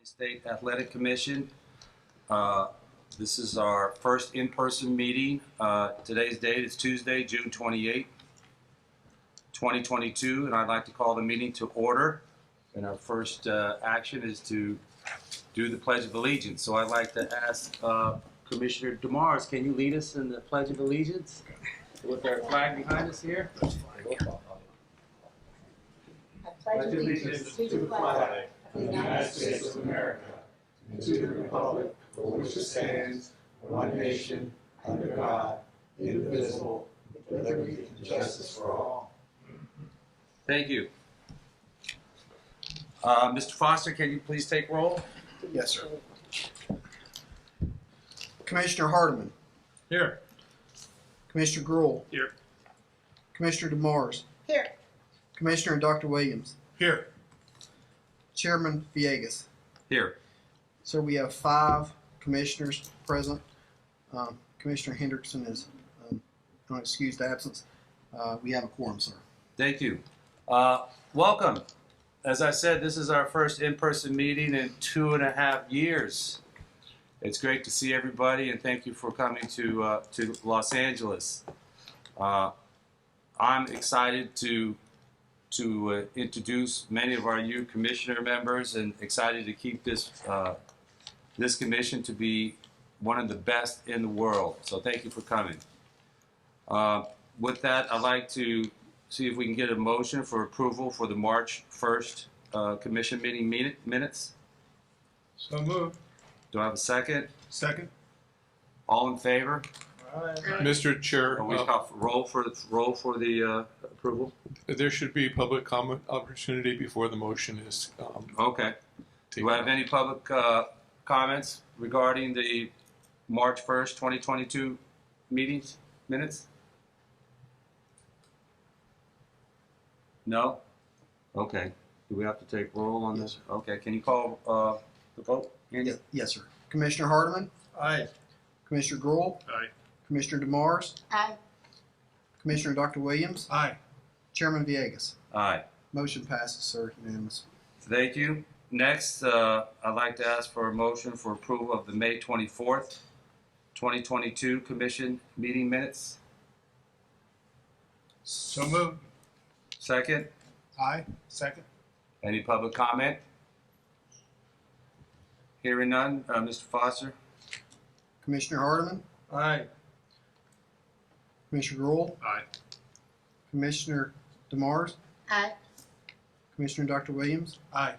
State Athletic Commission. This is our first in-person meeting. Today's date is Tuesday, June 28, 2022, and I'd like to call the meeting to order. And our first action is to do the Pledge of Allegiance. So I'd like to ask Commissioner DeMars, can you lead us in the Pledge of Allegiance with our flag behind us here? I pledge allegiance to the flag of the United States of America and to the republic for which it stands, one nation, under God, indivisible, with liberty and justice for all. Thank you. Mr. Foster, can you please take roll? Yes, sir. Commissioner Hardiman. Here. Commissioner Gruhl. Here. Commissioner DeMars. Here. Commissioner Dr. Williams. Here. Chairman Villegas. Here. So we have 5 commissioners present. Commissioner Hendrickson is on excused absence. We have a quorum, sir. Thank you. Welcome. As I said, this is our first in-person meeting in 2.5 years. It's great to see everybody, and thank you for coming to Los Angeles. I'm excited to introduce many of our new commissioner members, and excited to keep this this commission to be one of the best in the world. So thank you for coming. With that, I'd like to see if we can get a motion for approval for the March 1st commission meeting minutes. So moved. Do I have a second? Second. All in favor? Mr. Chair, Are we roll for the approval? there should be public comment opportunity before the motion is Okay. Do I have any public comments regarding the March 1st, 2022 meetings minutes? No? Okay. Do we have to take roll on this? Okay. Can you call the vote? Andy? Yes, sir. Commissioner Hardiman. Aye. Commissioner Gruhl. Aye. Commissioner DeMars. Aye. Commissioner Dr. Williams. Aye. Chairman Villegas. Aye. Motion passes, sir. Unanimous. Thank you. Next, I'd like to ask for a motion for approval of the May 24th, 2022 commission meeting minutes. So moved. Second. Aye. Second. Any public comment? Hearing none. Mr. Foster? Commissioner Hardiman. Aye. Commissioner Gruhl. Aye. Commissioner DeMars. Aye. Commissioner Dr. Williams. Aye.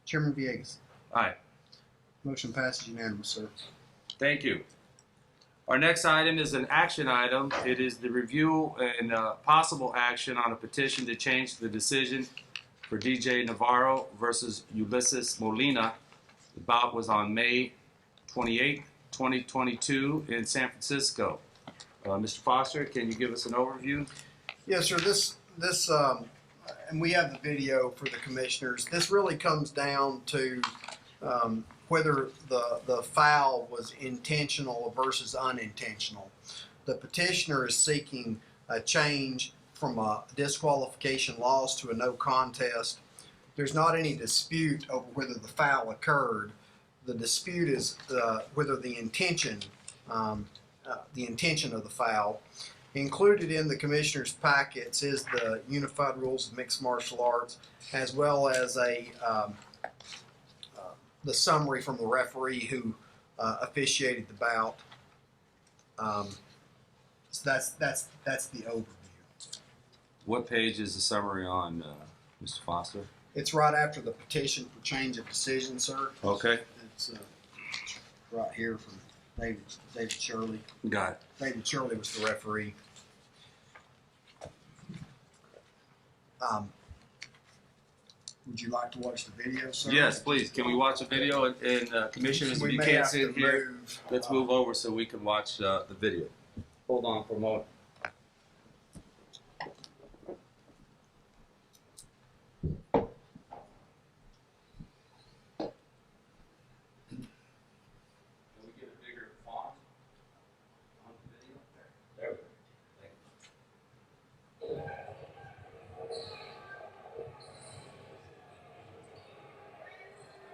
Chairman Villegas. Aye. Motion passes unanimous, sir. Thank you. Our next item is an action item. It is the review and possible action on a petition to change the decision for DJ Navarro versus Ulysses Molina. The bout was on May 28, 2022 in San Francisco. Mr. Foster, can you give us an overview? Yes, sir. This and we have the video for the commissioners. This really comes down to whether the foul was intentional versus unintentional. The petitioner is seeking a change from a disqualification loss to a no contest. There's not any dispute over whether the foul occurred. The dispute is whether the intention of the foul. Included in the commissioner's packets is the Unified Rules of Mixed Martial Arts, as well as the summary from the referee who officiated the bout. So that's the overview. What page is the summary on, Mr. Foster? It's right after the petition for change of decision, sir. Okay. It's right here from David Shirley. Got it. David Shirley was the referee. Would you like to watch the video, sir? Yes, please. Can we watch a video? And commissioners, if We you may can't have see it to here, move. let's move over so we can watch the video. Hold on for a moment. Can we get a bigger font on the video? There we go. Thank you.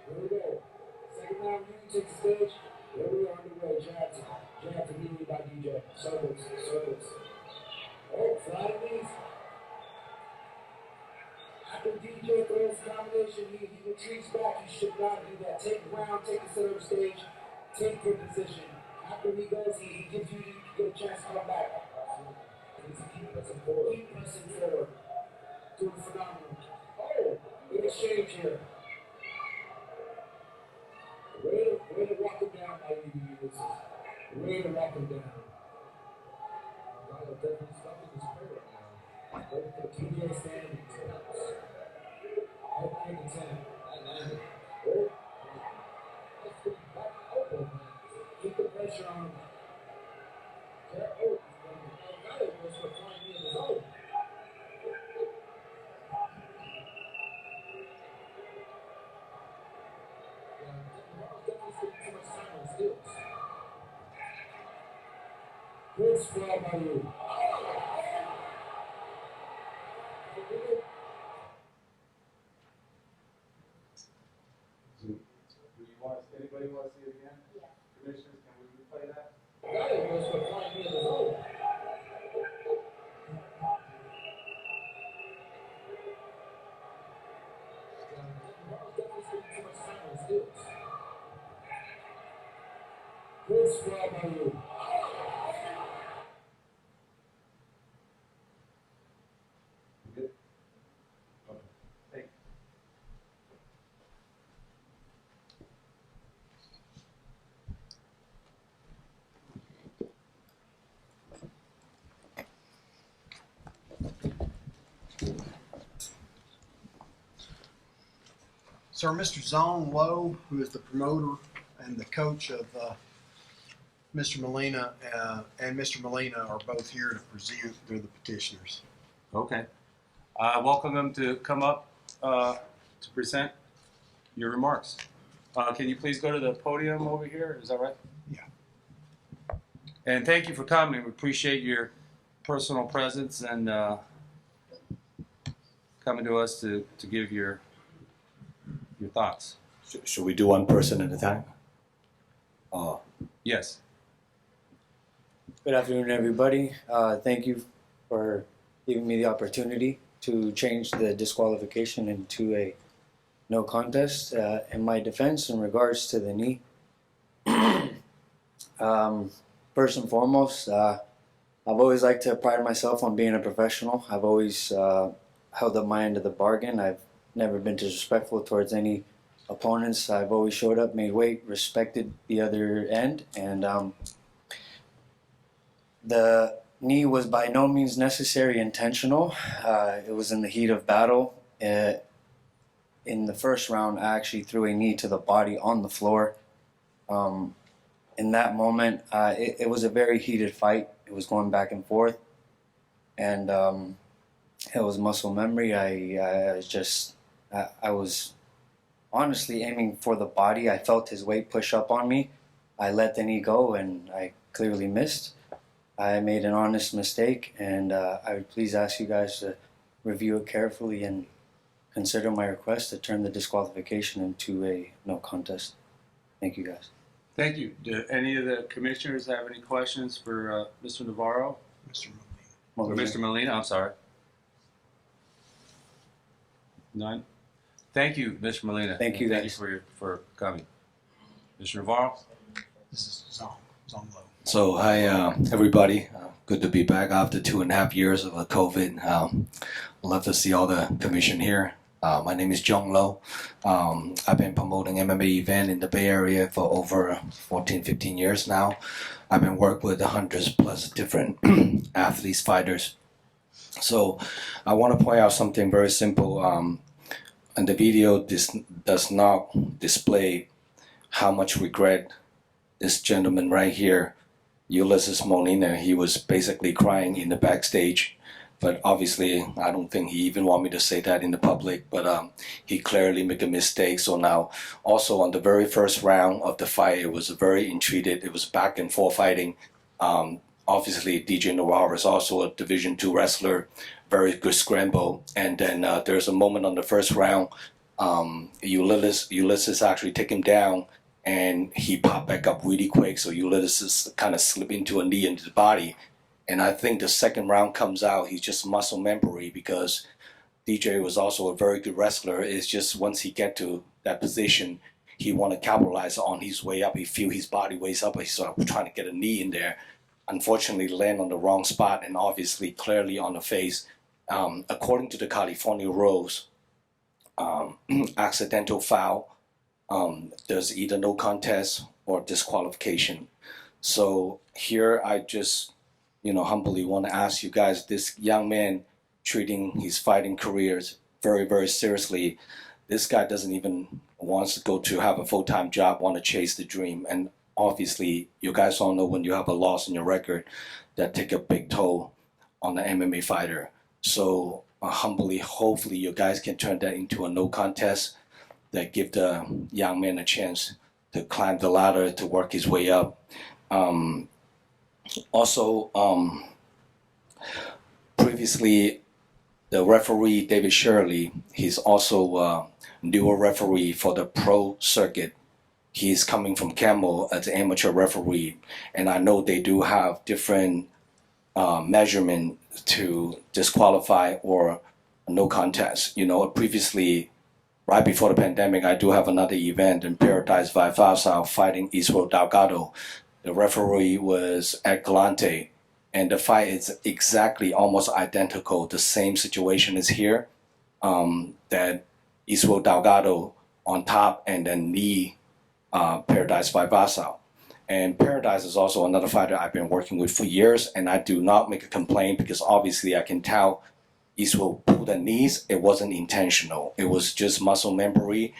Here we go. take the stage. There we are underway. Jabs immediately by DJ. Circles. Oh, flying knees. After DJ throws the combination, he retreats back. He should not do that. Take ground, take the center of the stage, take good position. After he goes, he gives you a chance to come back. Keep pressing forward. Doing phenomenal. Oh, good exchange here. Way to rock him down, by you. Way to rock him down. Definitely stuck in his spirit now. Waiting for TJ standing. Up 9 to 10. Oh, let's get back elbow, man. Keep the pressure on him. Oh, got it. Was for flying in his own. Definitely spending too much time on skills. Good squad by you. Anybody want to see it again? Yeah. Commissioners, can we replay that? Got it. Was for flying in his own. Definitely spending too much time on skills. Good squad by you. Good. Okay. Thank you. Sir, Mr. Zong Lowe, who is the promoter and the coach of Mr. Molina, and Mr. Molina are both here to present. They're the petitioners. Okay. Welcome them to come up to present your remarks. Can you please go to the podium over here? Is that right? Yeah. And thank you for coming. We appreciate your personal presence and coming to us to give your thoughts. Should we do one person at a time? Yes. Good afternoon, everybody. Thank you for giving me the opportunity to change the disqualification into a no contest. In my defense, in regards to the knee, first and foremost, I've always liked to pride myself on being a professional. I've always held up my end of the bargain. I've never been disrespectful towards any opponents. I've always showed up, made weight, respected the other end, and the knee was by no means necessary intentional. It was in the heat of battle. In the first round, I actually threw a knee to the body on the floor. In that moment, it was a very heated fight. It was going back and forth, and it was muscle memory. I was honestly aiming for the body. I felt his weight push up on me. I let the knee go, and I clearly missed. I made an honest mistake, and I would please ask you guys to review it carefully and consider my request to turn the disqualification into a no contest. Thank you, guys. Thank you. Do any of the commissioners have any questions for Mr. Navarro? Mr. Or Molina. Mr. Molina, I'm sorry. None? Thank you, Mr. Molina. Thank you, Thank guys. you for coming. Mr. Navarro? This is Zong Lowe. So, hi, everybody. Good to be back after 2.5 years of COVID. Love to see all the commission here. My name is Jong Lo. I've been promoting MMA event in the Bay Area for over 14, 15 years now. I've been working with 100+ different athletes, fighters. So I want to point out something very simple. And the video does not display how much regret this gentleman right here, Ulysses Molina, he was basically crying in the backstage. But obviously, I don't think he even want me to say that in the public, but he clearly made a mistake. So now, also on the very first round of the fight, it was very intrigued. It was back and forth fighting. Obviously, DJ Navarro is also a Division II wrestler, very good scramble. And then there's a moment on the first round, Ulysses actually take him down, and he popped back up really quick. So Ulysses kind of slipped into a knee into the body. And I think the second round comes out, he's just muscle memory because DJ was also a very good wrestler. It's just once he get to that position, he want to capitalize on his way up. He feel his body weighs up. He's sort of trying to get a knee in there. Unfortunately, land on the wrong spot and obviously clearly on the face. According to the California rules, accidental foul, there's either no contest or disqualification. So here I just, humbly want to ask you guys, this young man treating his fighting careers very, very seriously. This guy doesn't even wants to go to have a full-time job, want to chase the dream. And obviously, you guys all know when you have a loss in your record, that take a big toll on the MMA fighter. So humbly, hopefully you guys can turn that into a no contest that give the young man a chance to climb the ladder, to work his way up. Previously, the referee, David Shirley, he's also a newer referee for the pro circuit. He's coming from Camel as an amateur referee, and I know they do have different measurement to disqualify or no contest. Previously, right before the pandemic, I do have another event in Paradise Vivasa fighting Israel Delgado. The referee was at Galante, and the fight is exactly almost identical. The same situation is here, that Israel Delgado on top and then knee Paradise Vivasa. And Paradise is also another fighter I've been working with for years, and I do not make a complaint because obviously I can tell Israel pulled the knees. It wasn't intentional. It was just muscle memory.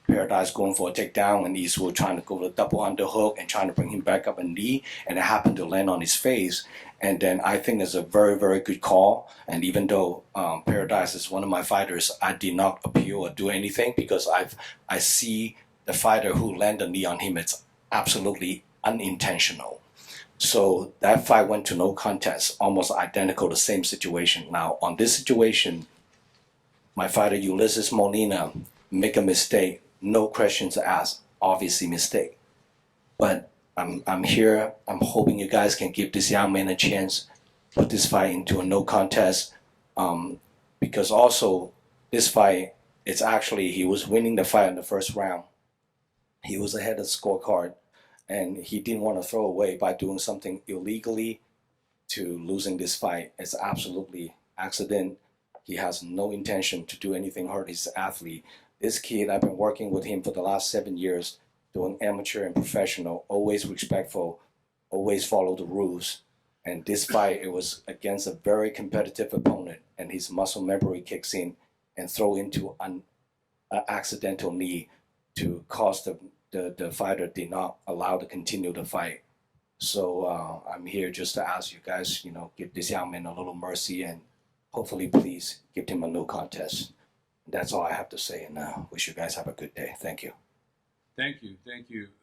Paradise going for a takedown and Israel trying to go to a double underhook and trying to bring him back up a knee, and it happened to land on his face. And then I think it's a very, very good call. And even though Paradise is one of my fighters, I did not appeal or do anything because I see the fighter who landed a knee on him, it's absolutely unintentional. So that fight went to no contest, almost identical, the same situation. Now, on this situation, my fighter Ulysses Molina make a mistake, no questions asked, obviously mistake. But I'm here, I'm hoping you guys can give this young man a chance, put this fight into a no contest, because also this fight, it's actually, he was winning the fight in the first round. He was ahead of the scorecard, and he didn't want to throw away by doing something illegally to losing this fight. It's absolutely accident. He has no intention to do anything hurt his athlete. This kid, I've been working with him for the last 7 years, doing amateur and professional, always respectful, always follow the rules. And this fight, it was against a very competitive opponent, and his muscle memory kicks in and throw into an accidental knee to cause the fighter did not allow to continue the fight. So I'm here just to ask you guys, give this young man a little mercy and hopefully please give him a no contest. That's all I have to say, and wish you guys have a good day. Thank you. Thank you,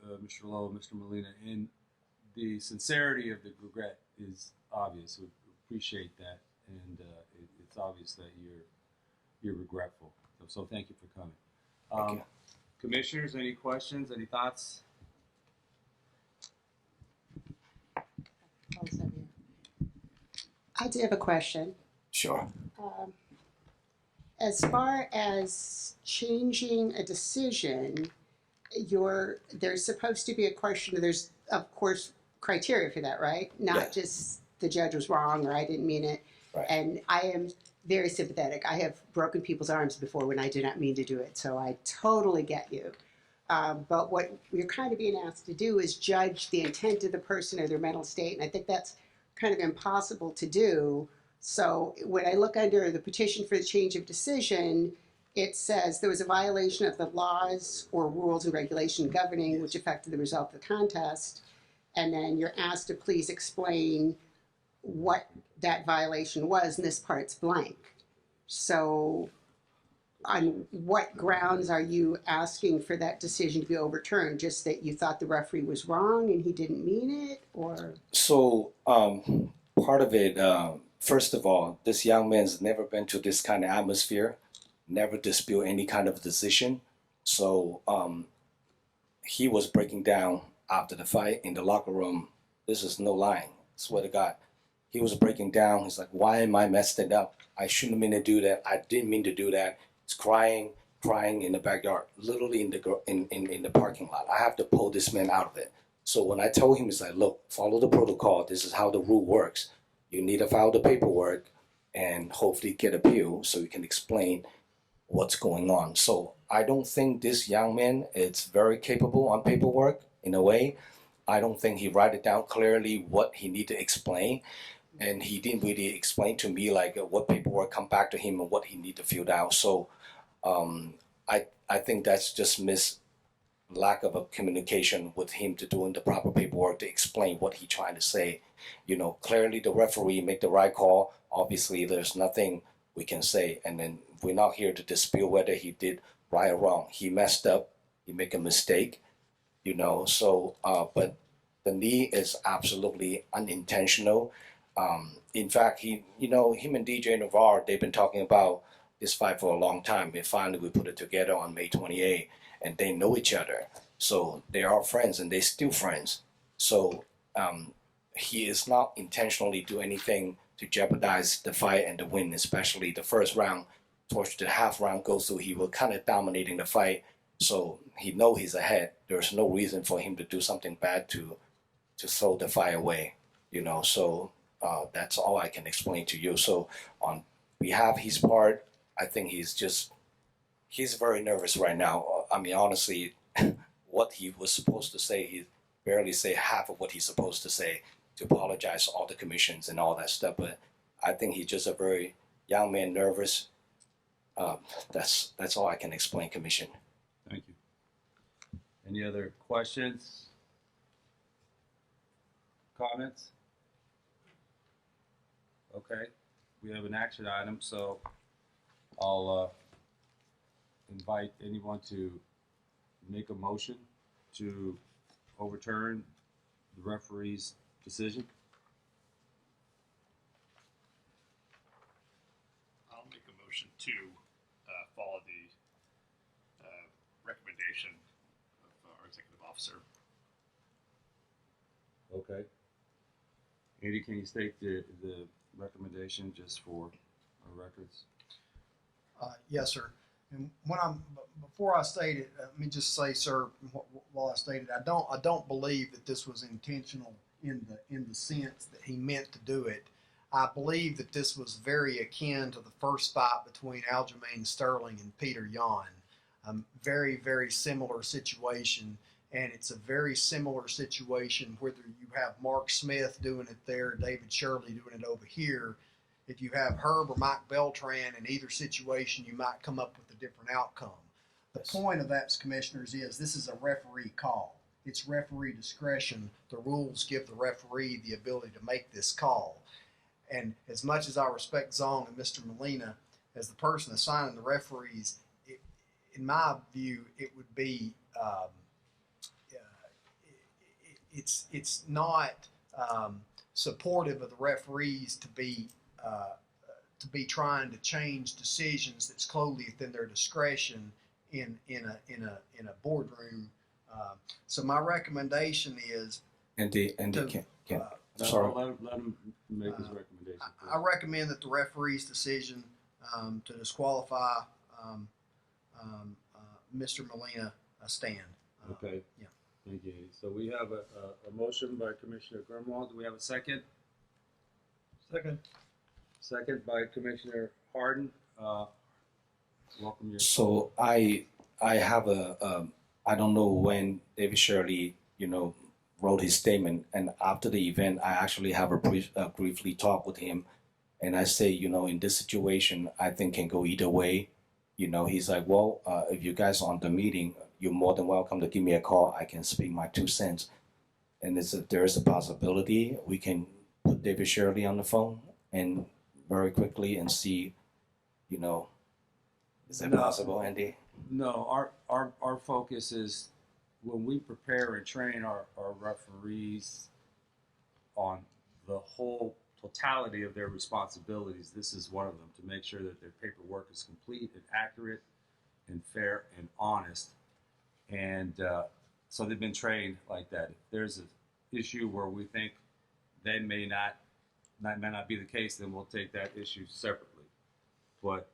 Mr. Lowe, Mr. Molina. And the sincerity of the regret is obvious. We appreciate that, and it's obvious that you're regretful. So thank you for coming. Thank you. Commissioners, any questions? Any thoughts? I do have a question. Sure. As far as changing a decision, there's supposed to be a question. There's, of course, criteria for that, right? Not just the judge was wrong or I didn't mean it. Right. And I am very sympathetic. I have broken people's arms before when I did not mean to do it, so I totally get you. But what you're kind of being asked to do is judge the intent of the person or their mental state, and I think that's kind of impossible to do. So when I look under the petition for the change of decision, it says there was a violation of the laws or rules and regulation governing which affected the result of the contest, and then you're asked to please explain what that violation was, and this part's blank. So on what grounds are you asking for that decision to be overturned? Just that you thought the referee was wrong and he didn't mean it, or? So part of it, first of all, this young man's never been to this kind of atmosphere, never dispute any kind of decision. So he was breaking down after the fight in the locker room. This is no lying. Swear to God. He was breaking down. He's like, why am I messed it up? I shouldn't mean to do that. I didn't mean to do that. He's crying in the backyard, literally in the parking lot. I have to pull this man out of it. So when I told him, it's like, look, follow the protocol. This is how the rule works. You need to file the paperwork and hopefully get appeal so you can explain what's going on. So I don't think this young man is very capable on paperwork in a way. I don't think he write it down clearly what he need to explain. And he didn't really explain to me like what paperwork come back to him and what he need to fill out. So I think that's just lack of a communication with him to doing the proper paperwork to explain what he trying to say. You know, clearly the referee make the right call. Obviously, there's nothing we can say, and then we're not here to dispute whether he did right or wrong. He messed up. He make a mistake. You know, so but the knee is absolutely unintentional. In fact, him and DJ Navarre, they've been talking about this fight for a long time. And finally, we put it together on May 28th, and they know each other. So they are friends, and they're still friends. So he is not intentionally do anything to jeopardize the fight and the win, especially the first round. Towards the half round goes through, he was kind of dominating the fight. So he know he's ahead. There's no reason for him to do something bad to throw the fight away. You know, so that's all I can explain to you. So on behalf of his part, I think he's very nervous right now. I mean, honestly, what he was supposed to say, he barely say half of what he's supposed to say to apologize to all the commissions and all that stuff. But I think he's just a very young man, nervous. That's all I can explain, Commission. Thank you. Any other questions? Comments? Okay, we have an action item, so I'll invite anyone to make a motion to overturn the referee's decision. I'll make a motion to follow the recommendation of our executive officer. Okay. Andy, can you state the recommendation just for our records? Yes, sir. And before I state it, let me just say, sir, while I state it, I don't believe that this was intentional in the sense that he meant to do it. I believe that this was very akin to the first fight between Aljamain Sterling and Peter Yan. Very, very similar situation, and it's a very similar situation whether you have Mark Smith doing it there, David Shirley doing it over here. If you have Herb or Mike Beltran in either situation, you might come up with a different outcome. The point of that, commissioners, is this is a referee call. It's referee discretion. The rules give the referee the ability to make this call. And as much as I respect Zong and Mr. Molina as the person assigning the referees, in my view, it would be it's not supportive of the referees to be trying to change decisions that's clearly within their discretion in a boardroom. So my recommendation is. Andy, sorry. Let him make his recommendation. I recommend that the referee's decision to disqualify Mr. Molina stand. Okay. Yeah. Thank you. So we have a motion by Commissioner Grimwald. Do we have a second? Second. Second by Commissioner Harden. Welcome your. So I have I don't know when David Shirley, wrote his statement, and after the event, I actually have a briefly talk with him, and I say, in this situation, I think can go either way. He's like, well, if you guys are on the meeting, you're more than welcome to give me a call. I can speak my 2 cents. And there is a possibility we can put David Shirley on the phone and very quickly and see, is that possible, Andy? No, our focus is when we prepare and train our referees on the whole totality of their responsibilities, this is one of them, to make sure that their paperwork is complete and accurate and fair and honest. And so they've been trained like that. If there's an issue where we think that may not be the case, then we'll take that issue separately. But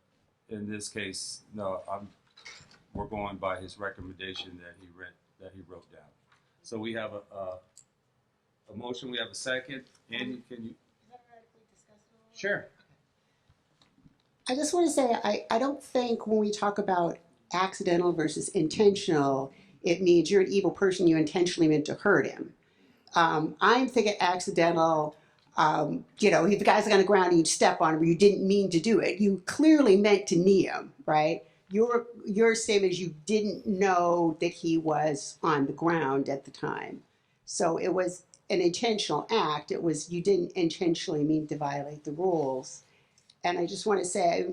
in this case, no, we're going by his recommendation that he wrote down. So we have a motion. We have a second. Andy, can you? Sure. I just want to say, I don't think when we talk about accidental versus intentional, it means you're an evil person, you intentionally meant to hurt him. I'm thinking accidental, if the guy's on the ground and you step on him, you didn't mean to do it. You clearly meant to knee him, right? Your statement is you didn't know that he was on the ground at the time. So it was an intentional act. It was, you didn't intentionally mean to violate the rules. And I just want to say,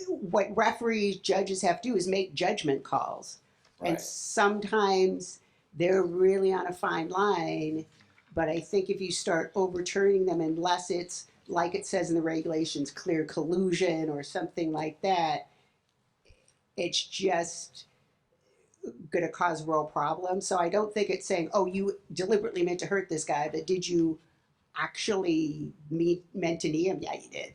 what referees, judges have to do is make judgment calls. And Right. sometimes they're really on a fine line, but I think if you start overturning them, unless it's, like it says in the regulations, clear collusion or something like that, it's just going to cause real problems. So I don't think it's saying, oh, you deliberately meant to hurt this guy, but did you actually meant to knee him? Yeah, you did.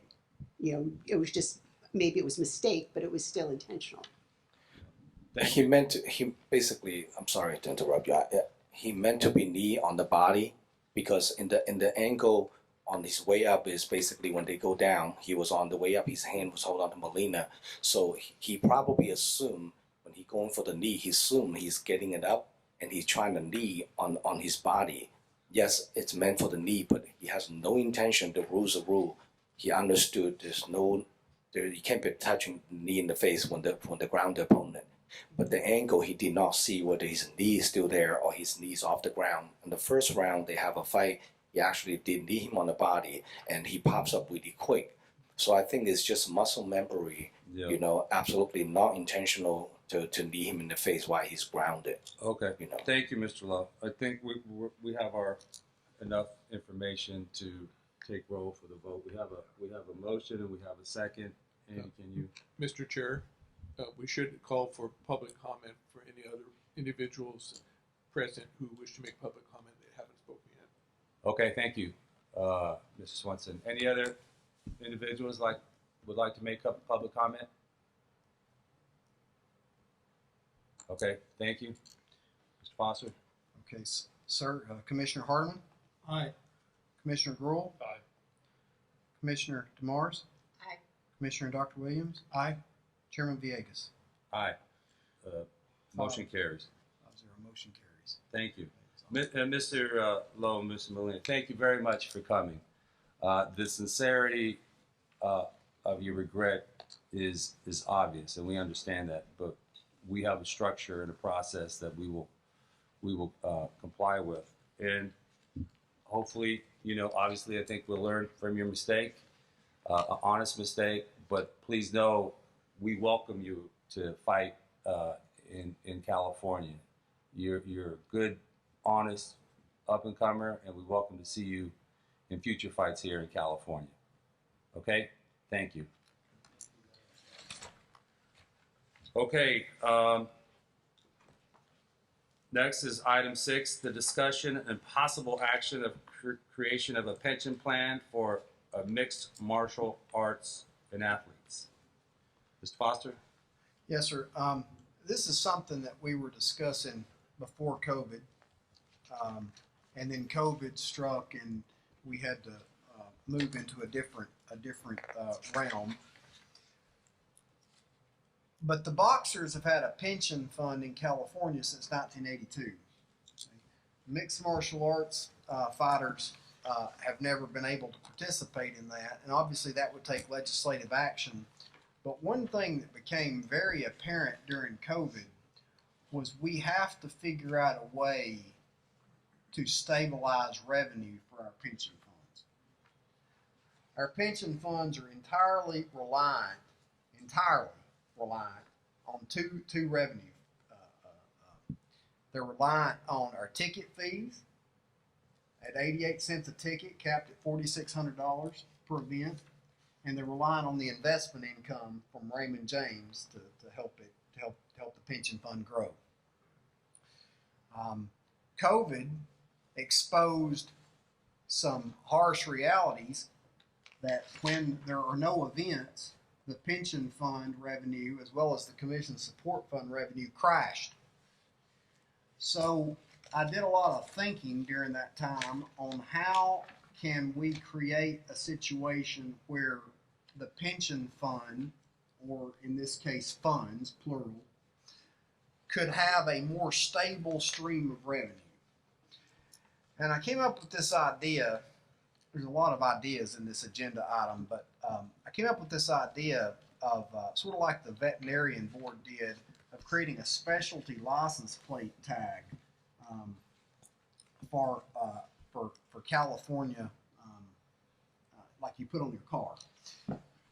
It was just, maybe it was a mistake, but it was still intentional. He meant to, he basically, I'm sorry to interrupt you. He meant to be knee on the body because in the angle on his way up is basically when they go down, he was on the way up, his hand was holding on to Molina. So he probably assumed when he going for the knee, he assumed he's getting it up and he's trying to knee on his body. Yes, it's meant for the knee, but he has no intention. The rule's a rule. He understood you can't be touching the knee in the face when the ground the opponent. But the angle, he did not see whether his knee is still there or his knee's off the ground. In the first round, they have a fight. He actually did knee him on the body, and he pops up really quick. So I think it's just muscle memory, absolutely not intentional to knee him in the face while he's grounded. Okay. Thank you, Mr. Love. I think we have enough information to take roll for the vote. We have a motion and we have a second. Andy, can you? Mr. Chair, we should call for public comment for any other individuals present who wish to make public comment that haven't spoken yet. Okay, thank you, Mr. Swenson. Any other individuals would like to make up public comment? Okay, thank you. Mr. Foster? Okay, sir. Commissioner Hardeman? Aye. Commissioner Gruhl? Aye. Commissioner DeMars? Aye. Commissioner Dr. Williams? Aye. Chairman Villegas? Aye. Motion carries. 5-0. Motion carries. Thank you. Mr. Lowe and Mr. Molina, thank you very much for coming. The sincerity of your regret is obvious, and we understand that, but we have a structure and a process that we will comply with. And hopefully, obviously I think we'll learn from your mistake, an honest mistake, but please know we welcome you to fight in California. You're a good, honest up-and-comer, and we welcome to see you in future fights here in California. Okay? Thank you. Okay, next is item 6, the discussion and possible action of creation of a pension plan for mixed martial arts and athletes. Mr. Foster? Yes, sir. This is something that we were discussing before COVID, and then COVID struck, and we had to move into a different realm. But the boxers have had a pension fund in California since 1982. Mixed martial arts fighters have never been able to participate in that, and obviously that would take legislative action. But one thing that became very apparent during COVID was we have to figure out a way to stabilize revenue for our pension funds. Our pension funds are entirely reliant on two revenue. They're reliant on our ticket fees at 88 cents a ticket, capped at $4,600 per event, and they're relying on the investment income from Raymond James to help the pension fund grow. COVID exposed some harsh realities that when there are no events, the pension fund revenue as well as the commission support fund revenue crashed. So I did a lot of thinking during that time on how can we create a situation where the pension fund, or in this case funds, plural, could have a more stable stream of revenue. And I came up with this idea. There's a lot of ideas in this agenda item, but I came up with this idea of sort of like the veterinarian board did, of creating a specialty license plate tag for California, like you put on your car.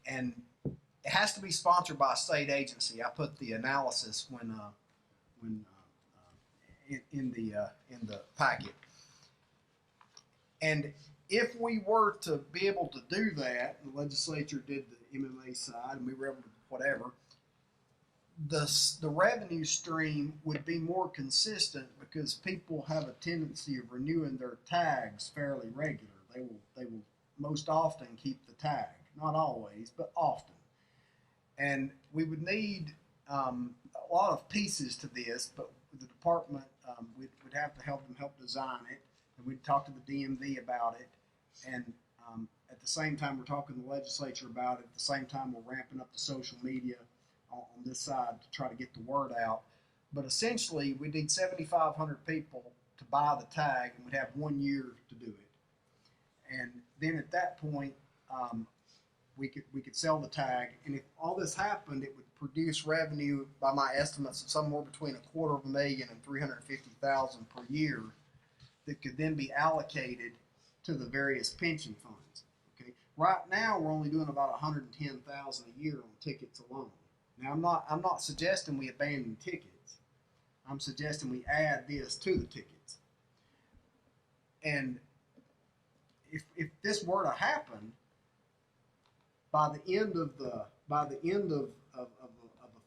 And it has to be sponsored by a state agency. I put the analysis in the packet. And if we were to be able to do that, the legislature did the MMA side, and we were able to whatever, the revenue stream would be more consistent because people have a tendency of renewing their tags fairly regular. They will most often keep the tag, not always, but often. And we would need a lot of pieces to this, but the department would have to help design it, and we'd talk to the DMV about it, and at the same time we're talking to the legislature about it. At the same time we're ramping up the social media on this side to try to get the word out. But essentially we need 7,500 people to buy the tag, and we'd have 1 year to do it. And then at that point we could sell the tag, and if all this happened, it would produce revenue, by my estimates, of somewhere between $250,000 and $350,000 per year that could then be allocated to the various pension funds. Okay, right now we're only doing about $110,000 a year on tickets alone. Now I'm not suggesting we abandon tickets. I'm suggesting we add this to the tickets. And if this were to happen, by the end of a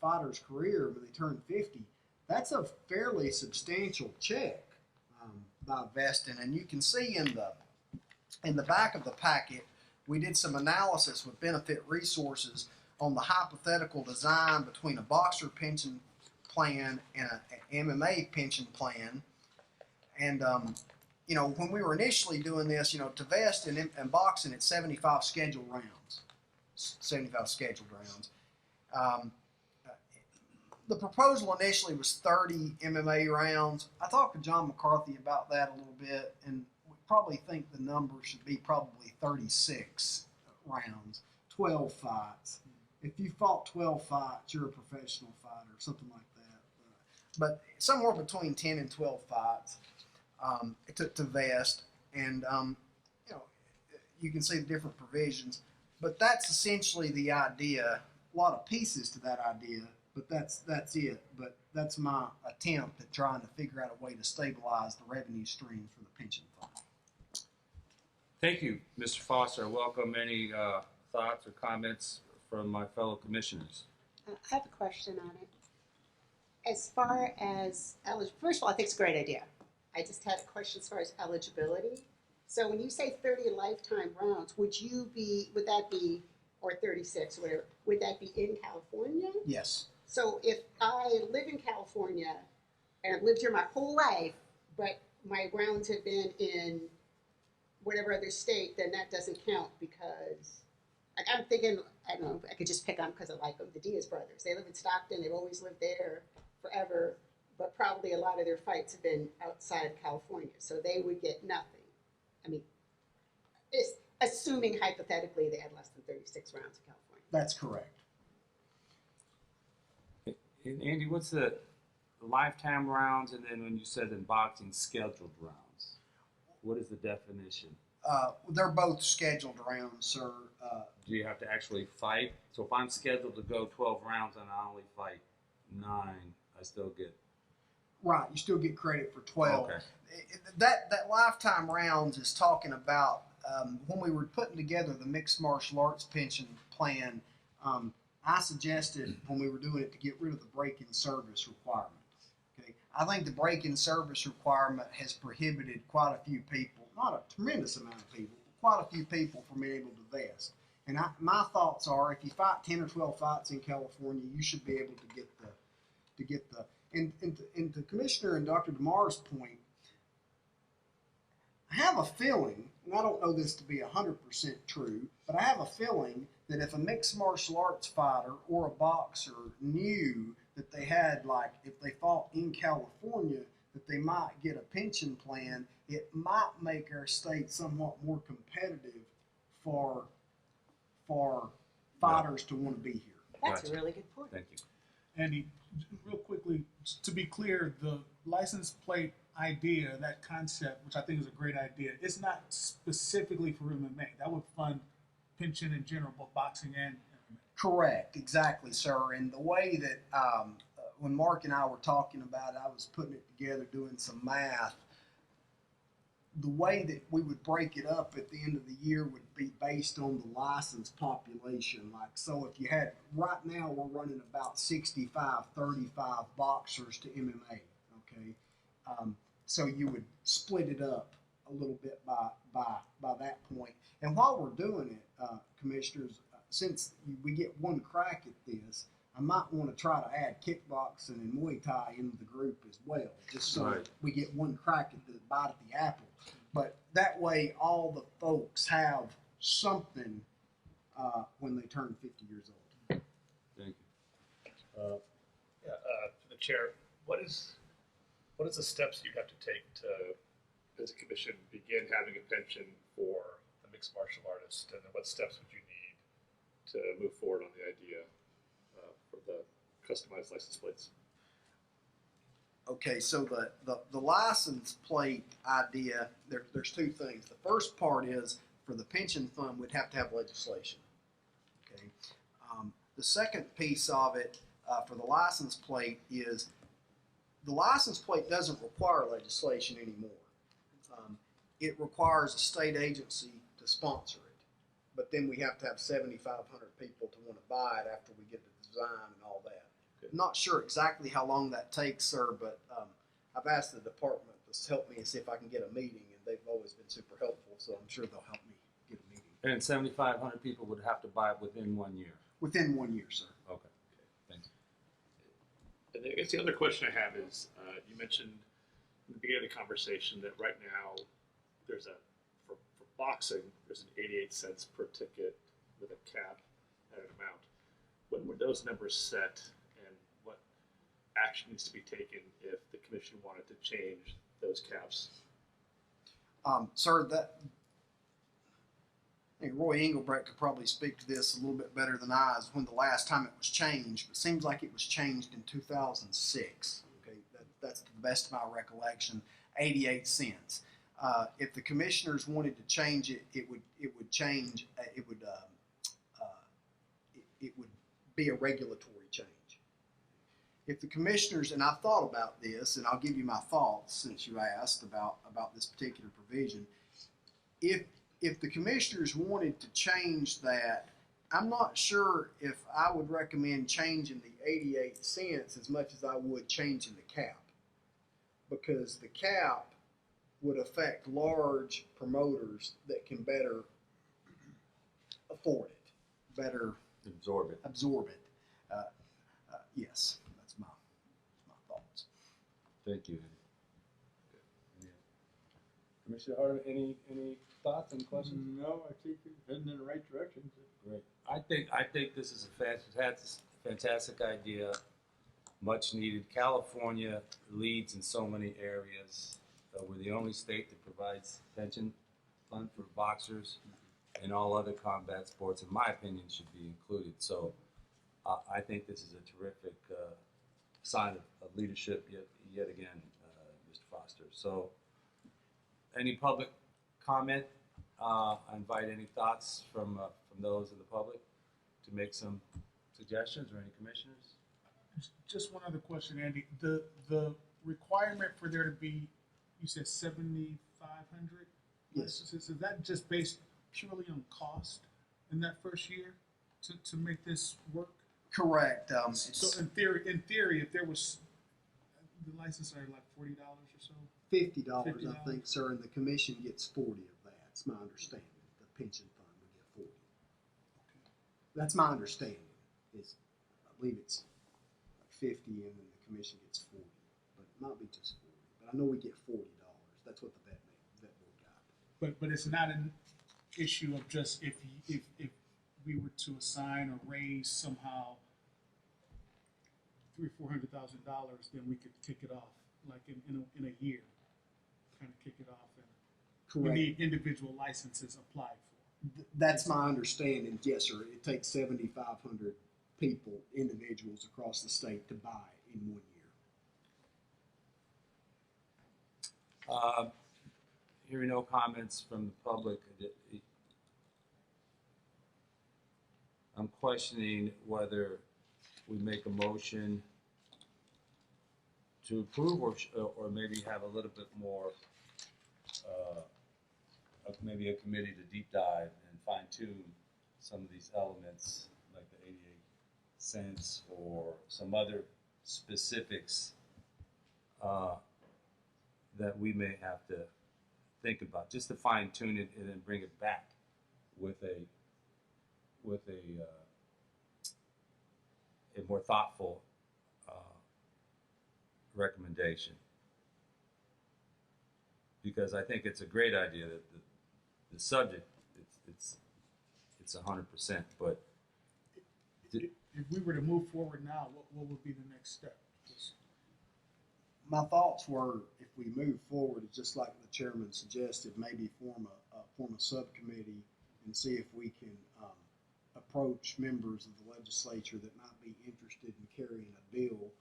fighter's career, when they turn 50, that's a fairly substantial check by vesting. And you can see in the back of the packet, we did some analysis with Benefit Resources on the hypothetical design between a boxer pension plan and an MMA pension plan. And when we were initially doing this, to vest in boxing, it's 75 scheduled rounds. 75 scheduled rounds. The proposal initially was 30 MMA rounds. I talked to John McCarthy about that a little bit, and we probably think the number should be probably 36 rounds, 12 fights. If you fought 12 fights, you're a professional fighter, something like that. But somewhere between 10 and 12 fights to vest, and you can see the different provisions. But that's essentially the idea. A lot of pieces to that idea, but that's it. But that's my attempt at trying to figure out a way to stabilize the revenue stream for the pension fund. Thank you, Mr. Foster. Welcome any thoughts or comments from my fellow commissioners. I have a question on it. As far as first of all, I think it's a great idea. I just had a question as far as eligibility. So when you say 30 lifetime rounds, would that be, or 36, whatever, would that be in California? Yes. So if I live in California and I've lived here my whole life, but my rounds have been in whatever other state, then that doesn't count because, like, I'm thinking, I don't know, I could just pick on because I like them, the Diaz brothers. They live in Stockton, they've always lived there forever, but probably a lot of their fights have been outside of California, so they would get nothing. I mean, it's assuming hypothetically they had less than 36 rounds in California. That's correct. And Andy, what's the lifetime rounds, and then when you said in boxing, scheduled rounds? What is the definition? They're both scheduled rounds, sir. Do you have to actually fight? So if I'm scheduled to go 12 rounds and I only fight 9, I still get... Right, you still get credit for 12. Okay. That lifetime rounds is talking about when we were putting together the mixed martial arts pension plan. I suggested when we were doing it to get rid of the break-in service requirement. Okay, I think the break-in service requirement has prohibited quite a few people, not a tremendous amount of people, but quite a few people from being able to vest. And my thoughts are, if you fight 10 or 12 fights in California, you should be able to get the. And the commissioner and Dr. DeMar's point, I have a feeling, and I don't know this to be 100% true, but I have a feeling that if a mixed martial arts fighter or a boxer knew that they had, like, if they fought in California, that they might get a pension plan, it might make our state somewhat more competitive for fighters to want to be here. That's a really good point. Thank you. Andy, real quickly, to be clear, the license plate idea, that concept, which I think is a great idea, it's not specifically for MMA. That would fund pension in general, both boxing and MMA. Correct, exactly, sir. And the way that when Mark and I were talking about it, I was putting it together, doing some math. The way that we would break it up at the end of the year would be based on the licensed population. Like, so if you had, right now we're running about 65, 35 boxers to MMA, okay? So you would split it up a little bit by that point. And while we're doing it, commissioners, since we get one crack at this, I might want to try to add kickboxing and Muay Thai into the group as well, just so Right. we get one crack at the bite at the apple. But that way, all the folks have something when they turn 50 years old. Thank you. To the chair, what is the steps you have to take to, as a commission, begin having a pension for a mixed martial artist, and then what steps would you need to move forward on the idea for the customized license plates? Okay, so the license plate idea, there's two things. The first part is, for the pension fund, we'd have to have legislation. Okay, the second piece of it for the license plate is, the license plate doesn't require legislation anymore. It requires a state agency to sponsor it, but then we have to have 7,500 people to want to buy it after we get the design and all that. I'm not sure exactly how long that takes, sir, but I've asked the department to help me and see if I can get a meeting, and they've always been super helpful, so I'm sure they'll help me get a meeting. And 7,500 people would have to buy it within 1 year. Within 1 year, sir. Okay. Thanks. And I guess the other question I have is, you mentioned in the beginning of the conversation that right now there's for boxing, there's an 88 cents per ticket with a cap and an amount. When were those numbers set, and what action needs to be taken if the commission wanted to change those caps? Sir, I think Roy Engelbrecht could probably speak to this a little bit better than I, is when the last time it was changed. But it seems like it was changed in 2006. Okay, that's to the best of my recollection, 88 cents. If the commissioners wanted to change it, it would change. It would be a regulatory change. If the commissioners, and I've thought about this, and I'll give you my thoughts since you asked about this particular provision. If the commissioners wanted to change that, I'm not sure if I would recommend changing the 88 cents as much as I would changing the cap, because the cap would affect large promoters that can better afford it, better Absorb it. Yes, that's my thoughts. Thank you. Yeah. Commissioner Harder, any thoughts and questions? No, I think you're heading in the right direction. Great. I think this is a fantastic idea, much needed. California leads in so many areas. We're the only state that provides pension fund for boxers, and all other combat sports, in my opinion, should be included. So I think this is a terrific sign of leadership yet again, Mr. Foster. So any public comment? I invite any thoughts from those in the public to make some suggestions, or any commissioners? Just one other question, Andy. The requirement for there to be, you said 7,500 Yes. licenses, is that just based purely on cost in that first year to make this work? Correct. So in theory, if there was, the license are like $40 or so? $50, I $50. think, sir, and the commission gets 40 of that. It's my understanding. The pension fund would get 40. That's my understanding. Is I believe it's like 50, and then the commission gets 40, but it might be just 40. But I know we get $40. That's what the vet board got. But it's not an issue of just if we were to assign or raise somehow $300,000 or $400,000, then we could kick it off like in a year, kind of kick it off, and Correct. we need individual licenses applied for. That's my understanding. Yes, sir. It takes 7,500 people, individuals across the state, to buy in 1 year. Hearing no comments from the public, I'm questioning whether we make a motion to approve or maybe have a little bit more, maybe a committee to deep dive and fine tune some of these elements, like the 88 cents or some other specifics that we may have to think about, just to fine tune it and then bring it back with a more thoughtful recommendation. Because I think it's a great idea that the subject it's 100%, but If we were to move forward now, what would be the next step? My thoughts were, if we move forward, it's just like the chairman suggested, maybe form a subcommittee and see if we can approach members of the legislature that might be interested in carrying a bill,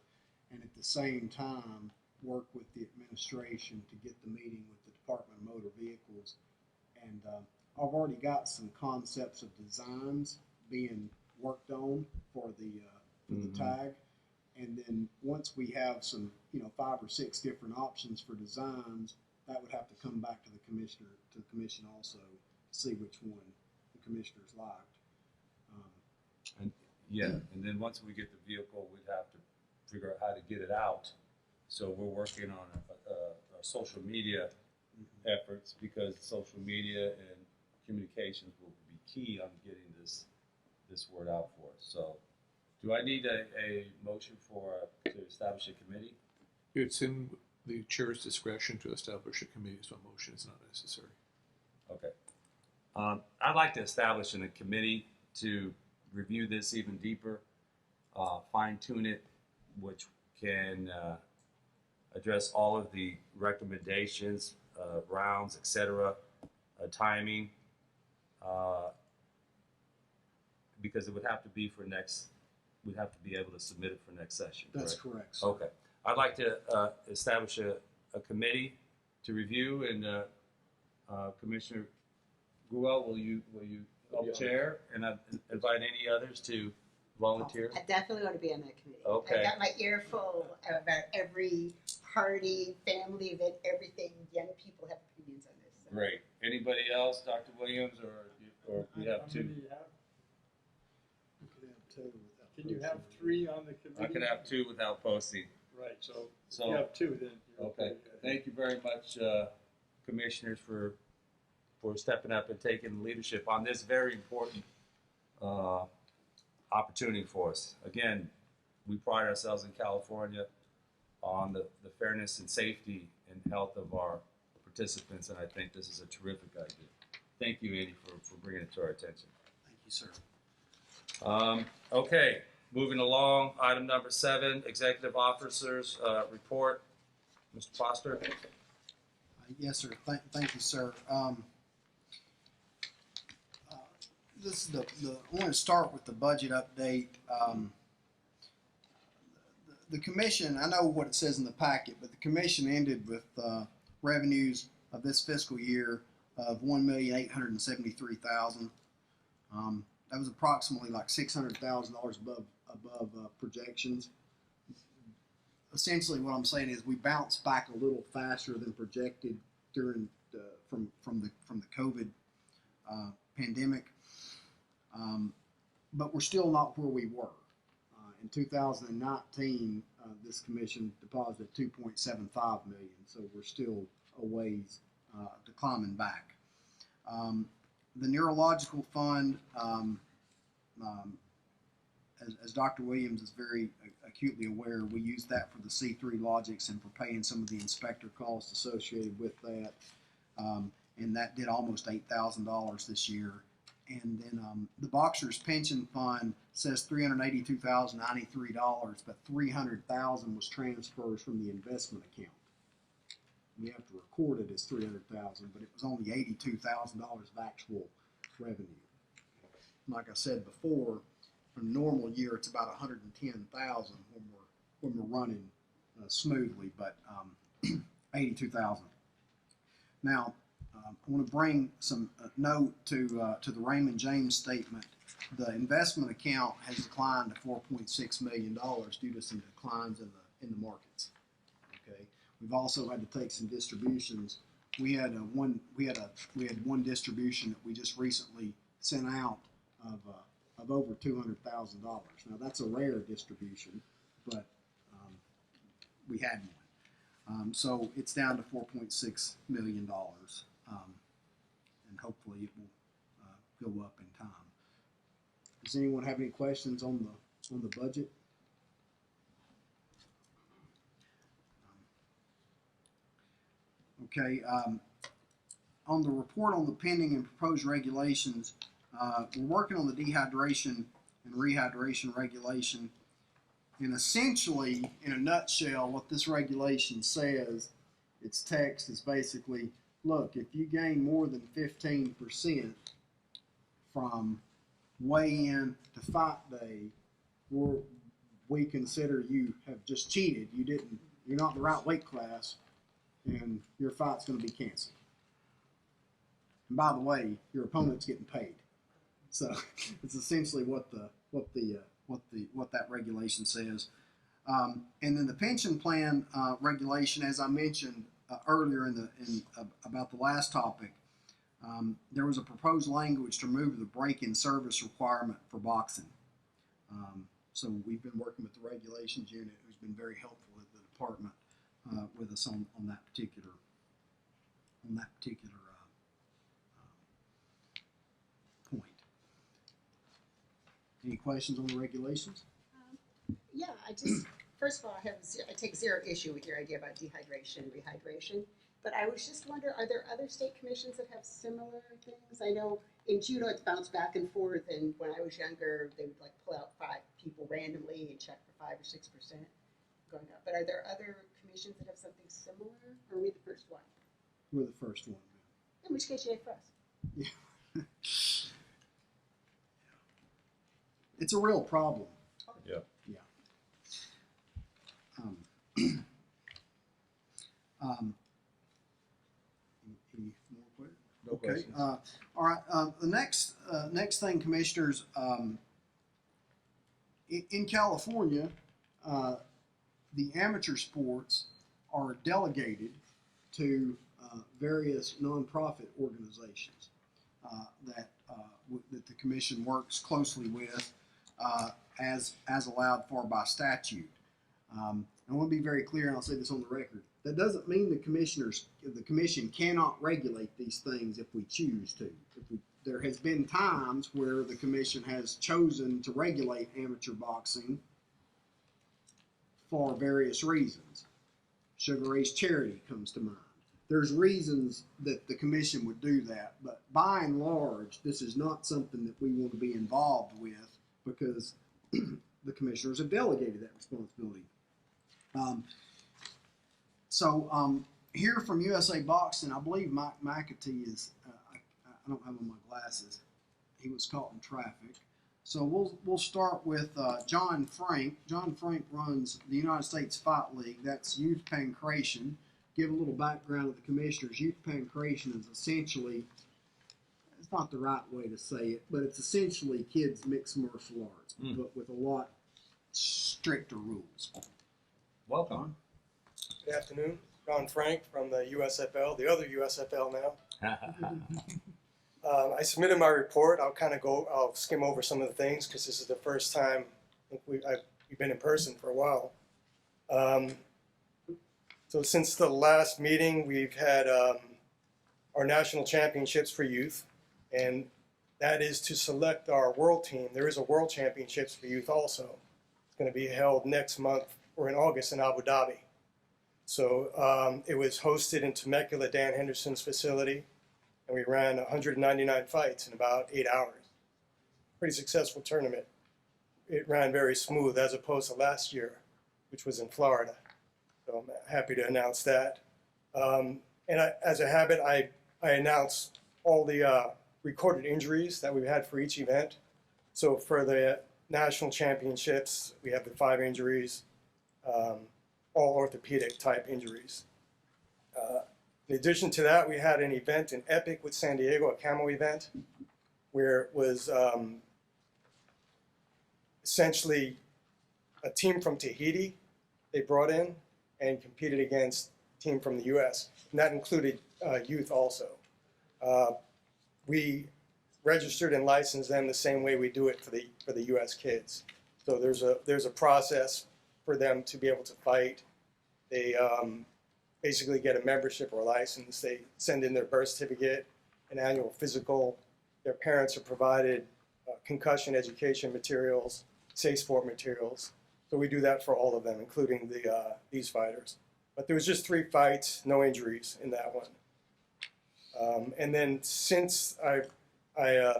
and at the same time work with the administration to get the meeting with the Department of Motor Vehicles. And I've already got some concepts of designs being worked on for the tag. And then once we have some, 5 or 6 different options for designs, that would have to come back to the commission also to see which one the commissioners liked. and then once we get the vehicle, we'd have to figure out how to get it out. So we're working on our social media efforts, because social media and communications will be key on getting this word out for us. So, do I need a motion to establish a committee? It's in the chair's discretion to establish a committee, so a motion is not necessary. Okay. I'd like to establish a committee to review this even deeper, fine tune it, which can address all of the recommendations, rounds, etc., timing, because it would have to be for next. We'd have to be able to submit it for next session. That's correct, sir. Okay. I'd like to establish a committee to review, and Commissioner Guel, will you help chair, and I invite any others to volunteer? I definitely want to be on that committee. Okay. I've got my ear full about every party, family event, everything. Young people have opinions on this. So. Great. Anybody else, Dr. Williams, or we have two? Can you have 3 on the committee? I can have 2 without posting. Right, so if So- you have 2, then you're Okay. Thank you very much, commissioners, for stepping up and taking leadership on this very important opportunity for us. Again, we pride ourselves in California on the fairness and safety and health of our participants, and I think this is a terrific idea. Thank you, Andy, for bringing it to our attention. Thank you, sir. Okay, moving along, item number 7, Executive Officers Report. Mr. Foster? Yes, sir. Thank you, sir. This is I want to start with the budget update. The commission, I know what it says in the packet, but the commission ended with revenues of this fiscal year of $1,873,000. That was approximately like $600,000 above projections. Essentially, what I'm saying is we bounced back a little faster than projected during from the COVID pandemic, but we're still not where we were. In 2019, this commission deposited 2.75 million, so we're still a ways to climbing back. The neurological fund, as Dr. Williams is very acutely aware, we use that for the C3 logics and for paying some of the inspector costs associated with that. And that did almost $8,000 this year. And then the Boxers Pension Fund says $382,093, but $300,000 was transferred from the investment account. We have to record it as $300,000, but it was only $82,000 of actual revenue. Like I said before, in a normal year, it's about $110,000 when we're running smoothly, but 82,000. Now, I want to bring some note to the Raymond James statement. The investment account has declined to $4.6 million due to some declines in the markets. Okay, we've also had to take some distributions. We had one distribution that we just recently sent out of over $200,000. Now that's a rare distribution, but we had one. So it's down to $4.6 million, and hopefully it will go up in time. Does anyone have any questions on the budget? Okay. On the report on the pending and proposed regulations, we're working on the dehydration and rehydration regulation. And essentially, in a nutshell, what this regulation says, its text is basically, look, if you gain more than 15% from weigh-in to fight day, we consider you have just cheated. You're not in the right weight class, and your fight's going to be canceled. And by the way, your opponent's getting paid. So it's essentially what that regulation says. And then the pension plan regulation, as I mentioned earlier about the last topic, there was a proposed language to remove the break-in service requirement for boxing. So we've been working with the regulations unit, who's been very helpful at the department with us on that particular point. Any questions on the regulations? Yeah, first of all, I take zero issue with your idea about dehydration and rehydration, but I was just wondering, are there other state commissions that have similar things? I know in judo it's bounced back and forth, and when I was younger, they would like pull out 5 people randomly and check for 5 or 6% going up. But are there other commissions that have something similar, or are we the first one? We're the first one. In which case, yay for us. Yeah. It's a real problem. Yeah. Yeah. Any more questions? No Okay. questions. All right. The next thing, commissioners, in California, the amateur sports are delegated to various nonprofit organizations that the commission works closely with, as allowed for by statute. I want to be very clear, and I'll say this on the record. That doesn't mean the commission cannot regulate these things if we choose to. There has been times where the commission has chosen to regulate amateur boxing for various reasons. Sugar Ray's Charity comes to mind. There's reasons that the commission would do that, but by and large, this is not something that we want to be involved with because the commissioners have delegated that responsibility. Here from USA Boxing, I believe Mike McAtee is, I don't have on my glasses, he was caught in traffic. So we'll start with John Frank. John Frank runs the United States Fight League. That's youth pancreation. Give a little background of the commissioners. Youth pancreation is essentially, it's not the right way to say it, but it's essentially kids mixed martial arts, but with a lot stricter rules. Welcome. Good afternoon. John Frank from the USFL, the other USFL now. I submitted my report. I'll skim over some of the things because this is the first time we've been in person for a while. So since the last meeting, we've had our national championships for youth, and that is to select our world team. There is a world championships for youth also. It's going to be held next month or in August in Abu Dhabi. So it was hosted in Temecula, Dan Henderson's facility, and we ran 199 fights in about 8 hours. Pretty successful tournament. It ran very smooth as opposed to last year, which was in Florida. So I'm happy to announce that. As a habit, I announce all the recorded injuries that we've had for each event. So for the national championships, we have the 5 injuries, all orthopedic type injuries. In addition to that, we had an event in Epic with San Diego, a camo event, where it was essentially a team from Tahiti they brought in and competed against a team from the U.S. And that included youth also. We registered and licensed them the same way we do it for the U.S. kids. So there's a process for them to be able to fight. They basically get a membership or a license. They send in their birth certificate, an annual physical. Their parents are provided concussion education materials, safe sport materials. So we do that for all of them, including these fighters. But there was just 3 fights, no injuries in that one. And then since I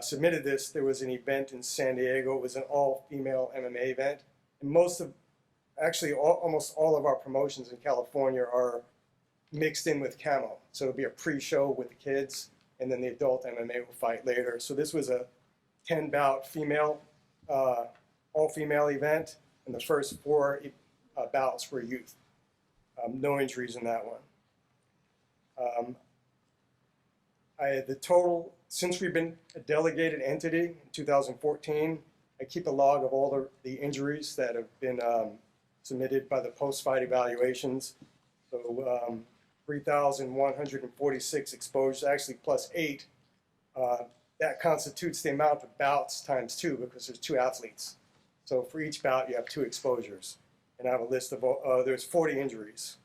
submitted this, there was an event in San Diego. It was an all-female MMA event. And almost all of our promotions in California are mixed in with camo. So it'll be a pre-show with the kids, and then the adult MMA will fight later. So this was a 10-bout female, all-female event, and the first 4 bouts were youth. No injuries in that one. The total, since we've been a delegated entity in 2014, I keep a log of all the injuries that have been submitted by the post-fight evaluations. So 3,146 exposures, actually plus 8. That constitutes the amount of bouts times 2 because there's 2 athletes. So for each bout, you have 2 exposures. And I have a list of, there's 40 injuries.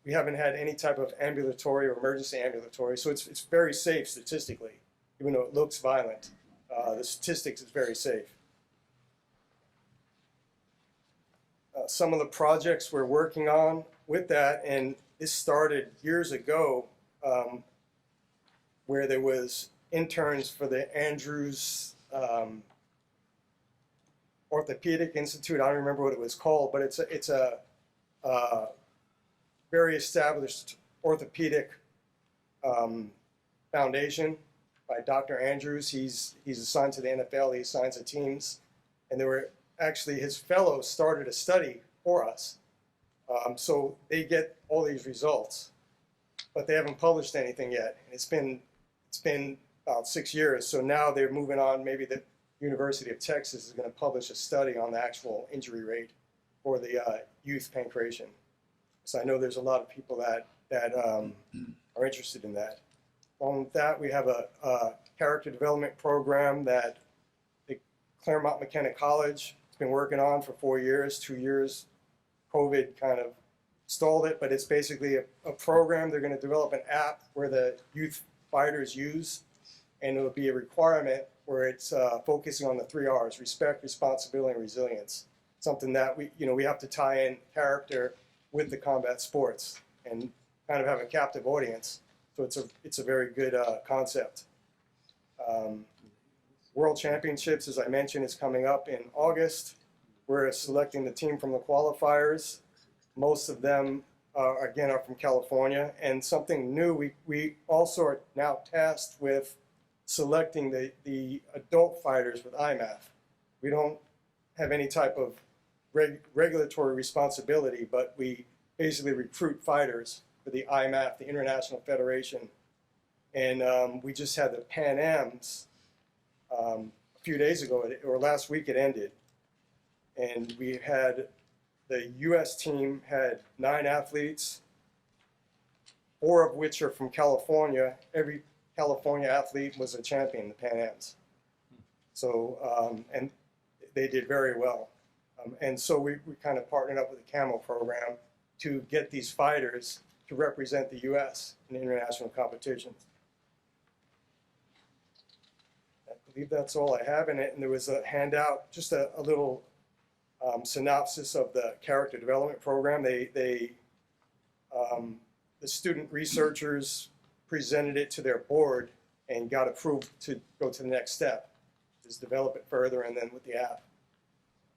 We haven't had any type of ambulatory or emergency ambulatory, so it's very safe statistically, even though it looks violent. The statistics is very safe. Some of the projects we're working on with that, and this started years ago, where there was interns for the Andrews Orthopedic Institute. I don't remember what it was called, but it's a very established orthopedic foundation by Dr. Andrews. He's assigned to the NFL. He assigns the teams, and there were actually his fellows started a study for us. So they get all these results, but they haven't published anything yet. And it's been about 6 years. So now they're moving on. Maybe the University of Texas is going to publish a study on the actual injury rate for the youth pancreation. So I know there's a lot of people that are interested in that. Along with that, we have a character development program that the Claremont McKenna College has been working on for 4 years. 2 years, COVID kind of stalled it, but it's basically a program. They're going to develop an app where the youth fighters use, and it'll be a requirement where it's focusing on the 3 R's: respect, responsibility, and resilience. Something that we have to tie in character with the combat sports and kind of have a captive audience. So it's a very good concept. World Championships, as I mentioned, is coming up in August. We're selecting the team from the qualifiers. Most of them, are from California. And something new, we also are now tasked with selecting the adult fighters with IMAF. We don't have any type of regulatory responsibility, but we basically recruit fighters for the IMAF, the International Federation. And we just had the Pan Ams a few days ago, or last week it ended. And we had the U.S. team had 9 athletes, 4 of which are from California. Every California athlete was a champion in the Pan Ams. So, and they did very well. And so we kind of partnered up with the CAMO program to get these fighters to represent the U.S. in international competitions. I believe that's all I have in it. And there was a handout, just a little synopsis of the character development program. The student researchers presented it to their board and got approved to go to the next step, is develop it further and then with the app.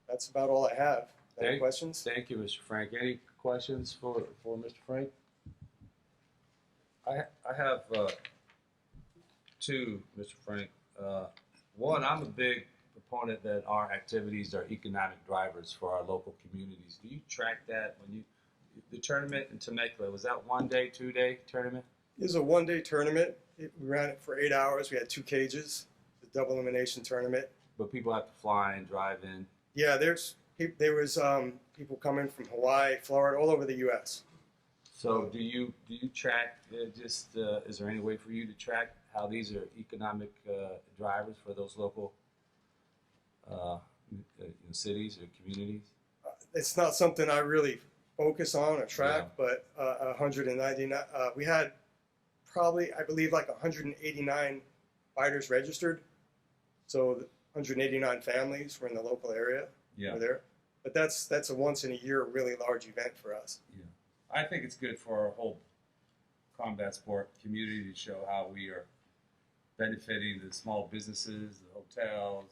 That's about all I have. Any questions? Thank you, Mr. Frank. Any questions for Mr. Frank? I have two, Mr. Frank. One, I'm a big proponent that our activities are economic drivers for our local communities. Do you track that when the tournament in Temecula, was that 1 day, 2 day tournament? It was a one-day tournament. We ran it for 8 hours. We had 2 cages, the double elimination tournament. But people have to fly and drive in. Yeah, there was people coming from Hawaii, Florida, all over the U.S. So do you track is there any way for you to track how these are economic drivers for those local cities or communities? It's not something I really focus on or track, but 199. We had probably, I believe, like 189 fighters registered. So 189 families were in the local area. Yeah. Were there. But that's a once in a year really large event for us. Yeah. I think it's good for our whole combat sport community to show how we are benefiting the small businesses, the hotels,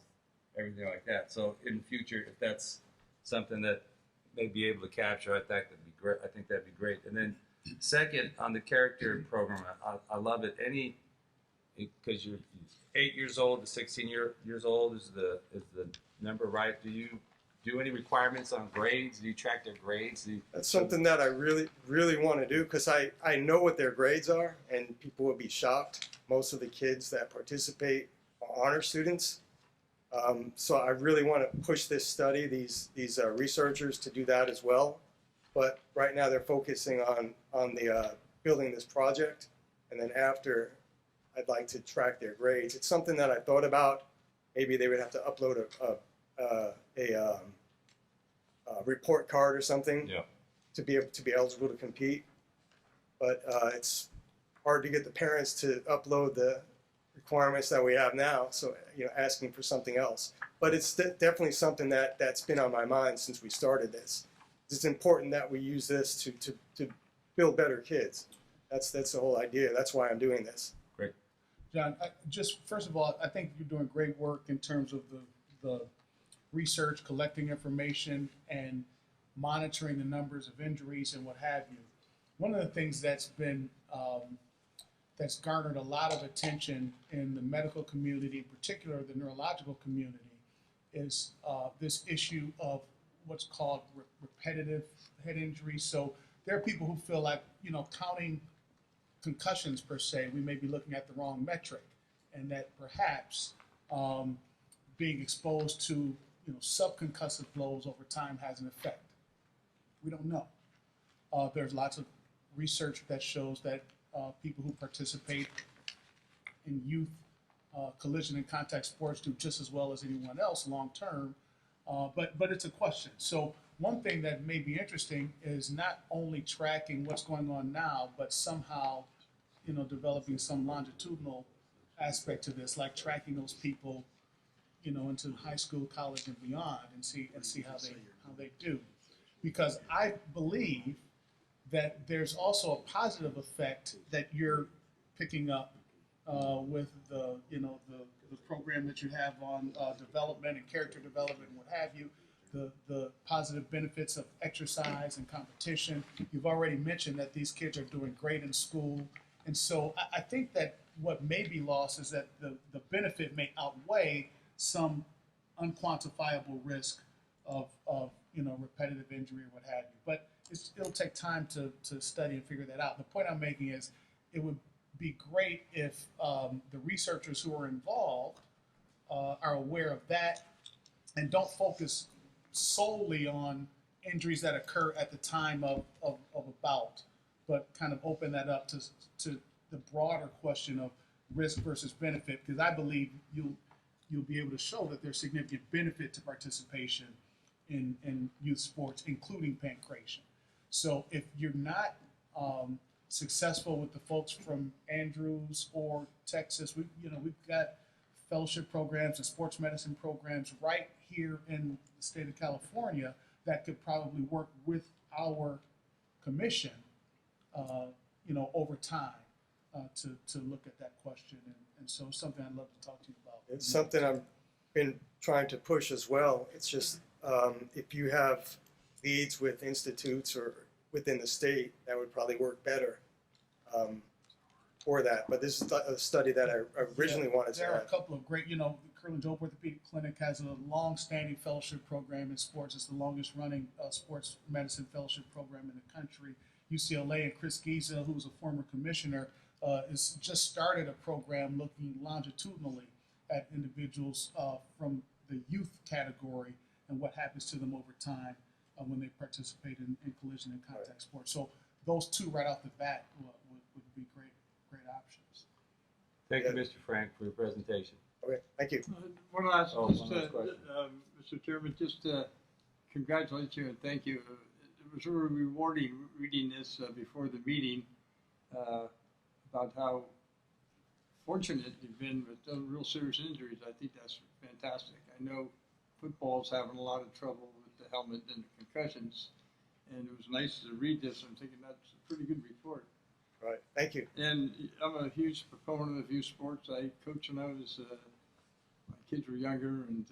everything like that. So in the future, if that's something that may be able to capture, I think that'd be great. I think that'd be great. And then second, on the character program, I love it. Because you're 8 years old to 16 years old is the number, right? Do you do any requirements on grades? Do you track their grades? That's something that I really, really want to do because I know what their grades are, and people would be shocked. Most of the kids that participate are honor students. So I really want to push this study, these researchers to do that as well. But right now they're focusing on the building this project, and then after, I'd like to track their grades. It's something that I thought about. Maybe they would have to upload a report card or something to be eligible to compete. But it's hard to get the parents to upload the requirements that we have now. So asking for something else. But it's definitely something that's been on my mind since we started this. It's important that we use this to build better kids. That's the whole idea. That's why I'm doing this. Great. John, just first of all, I think you're doing great work in terms of the research, collecting information, and monitoring the numbers of injuries and what have you. One of the things that's been that's garnered a lot of attention in the medical community, in particular the neurological community, is this issue of what's called repetitive head injuries. So there are people who feel like, counting concussions per se, we may be looking at the wrong metric, and that perhaps being exposed to subconcussive blows over time has an effect. We don't know. There's lots of research that shows that people who participate in youth collision and contact sports do just as well as anyone else long term, but it's a question. So one thing that may be interesting is not only tracking what's going on now, but somehow developing some longitudinal aspect to this, like tracking those people into high school, college, and beyond, and see how they do, because I believe that there's also a positive effect that you're picking up with the program that you have on development and character development and what have you, the positive benefits of exercise and competition. You've already mentioned that these kids are doing great in school, and so I think that what may be lost is that the benefit may outweigh some unquantifiable risk of repetitive injury or what have you. But it'll take time to study and figure that out. The point I'm making is it would be great if the researchers who are involved are aware of that and don't focus solely on injuries that occur at the time of a bout, but kind of open that up to the broader question of risk versus benefit, because I believe you'll be able to show that there's significant benefit to participation in youth sports, including pancreation. So if you're not successful with the folks from Andrews or Texas, we've got fellowship programs and sports medicine programs right here in the state of California that could probably work with our commission, over time to look at that question. And so it's something I'd love to talk to you about. It's something I've been trying to push as well. It's just if you have leads with institutes or within the state, that would probably work better for that. But this is a study that I originally wanted to There are a have. couple of great, the Curlin Job Orthopedic Clinic has a long-standing fellowship program in sports. It's the longest-running sports medicine fellowship program in the country. UCLA and Chris Giza, who's a former commissioner, has just started a program looking longitudinally at individuals from the youth category and what happens to them over time when they participate in collision and contact sports. So those two right off the bat would be great options. Thank you, Mr. Frank, for your presentation. Okay, thank you. One last question. Mr. Chairman, just congratulate you and thank you. It was really rewarding reading this before the meeting about how fortunate you've been with no real serious injuries. I think that's fantastic. I know football's having a lot of trouble with the helmet and the concussions, and it was nice to read this. I'm thinking that's a pretty good report. Right, thank you. And I'm a huge proponent of youth sports. I coached when I was, my kids were younger, and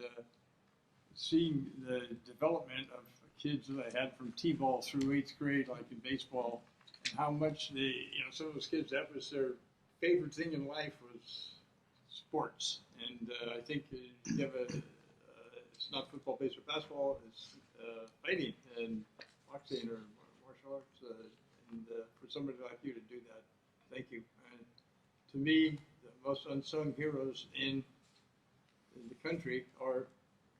seeing the development of kids that I had from T-ball through 8th grade, like in baseball, and how much they, some of those kids, that was their favorite thing in life was sports. And I think you have it's not football, baseball, basketball, it's fighting and boxing or martial arts. And for somebody like you to do that, thank you. And to me, the most unsung heroes in the country are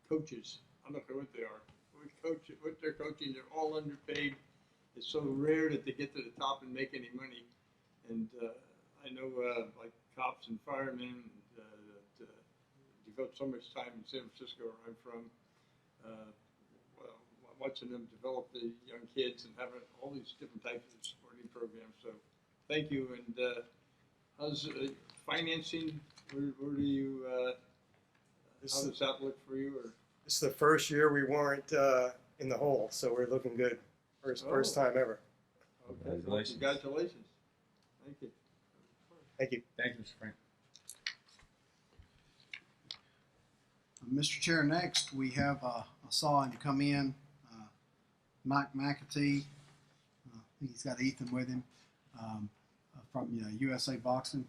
coaches. I don't care what they are. What they're coaching, they're all underpaid. It's so rare that they get to the top and make any money. And I know like cops and firemen that devote so much time in San Francisco, where I'm from, watching them develop the young kids and having all these different types of sporting programs. So thank you. And how's financing? Where do you, how does that look for you? Or This is the first year we weren't in the hole, so we're looking good. First time ever. okay, congratulations. Thank you. Thank you. Thank you, Mr. Frank. Mr. Chair, next we have, I saw him come in, Mike McAtee. I think he's got Ethan with him from USA Boxing.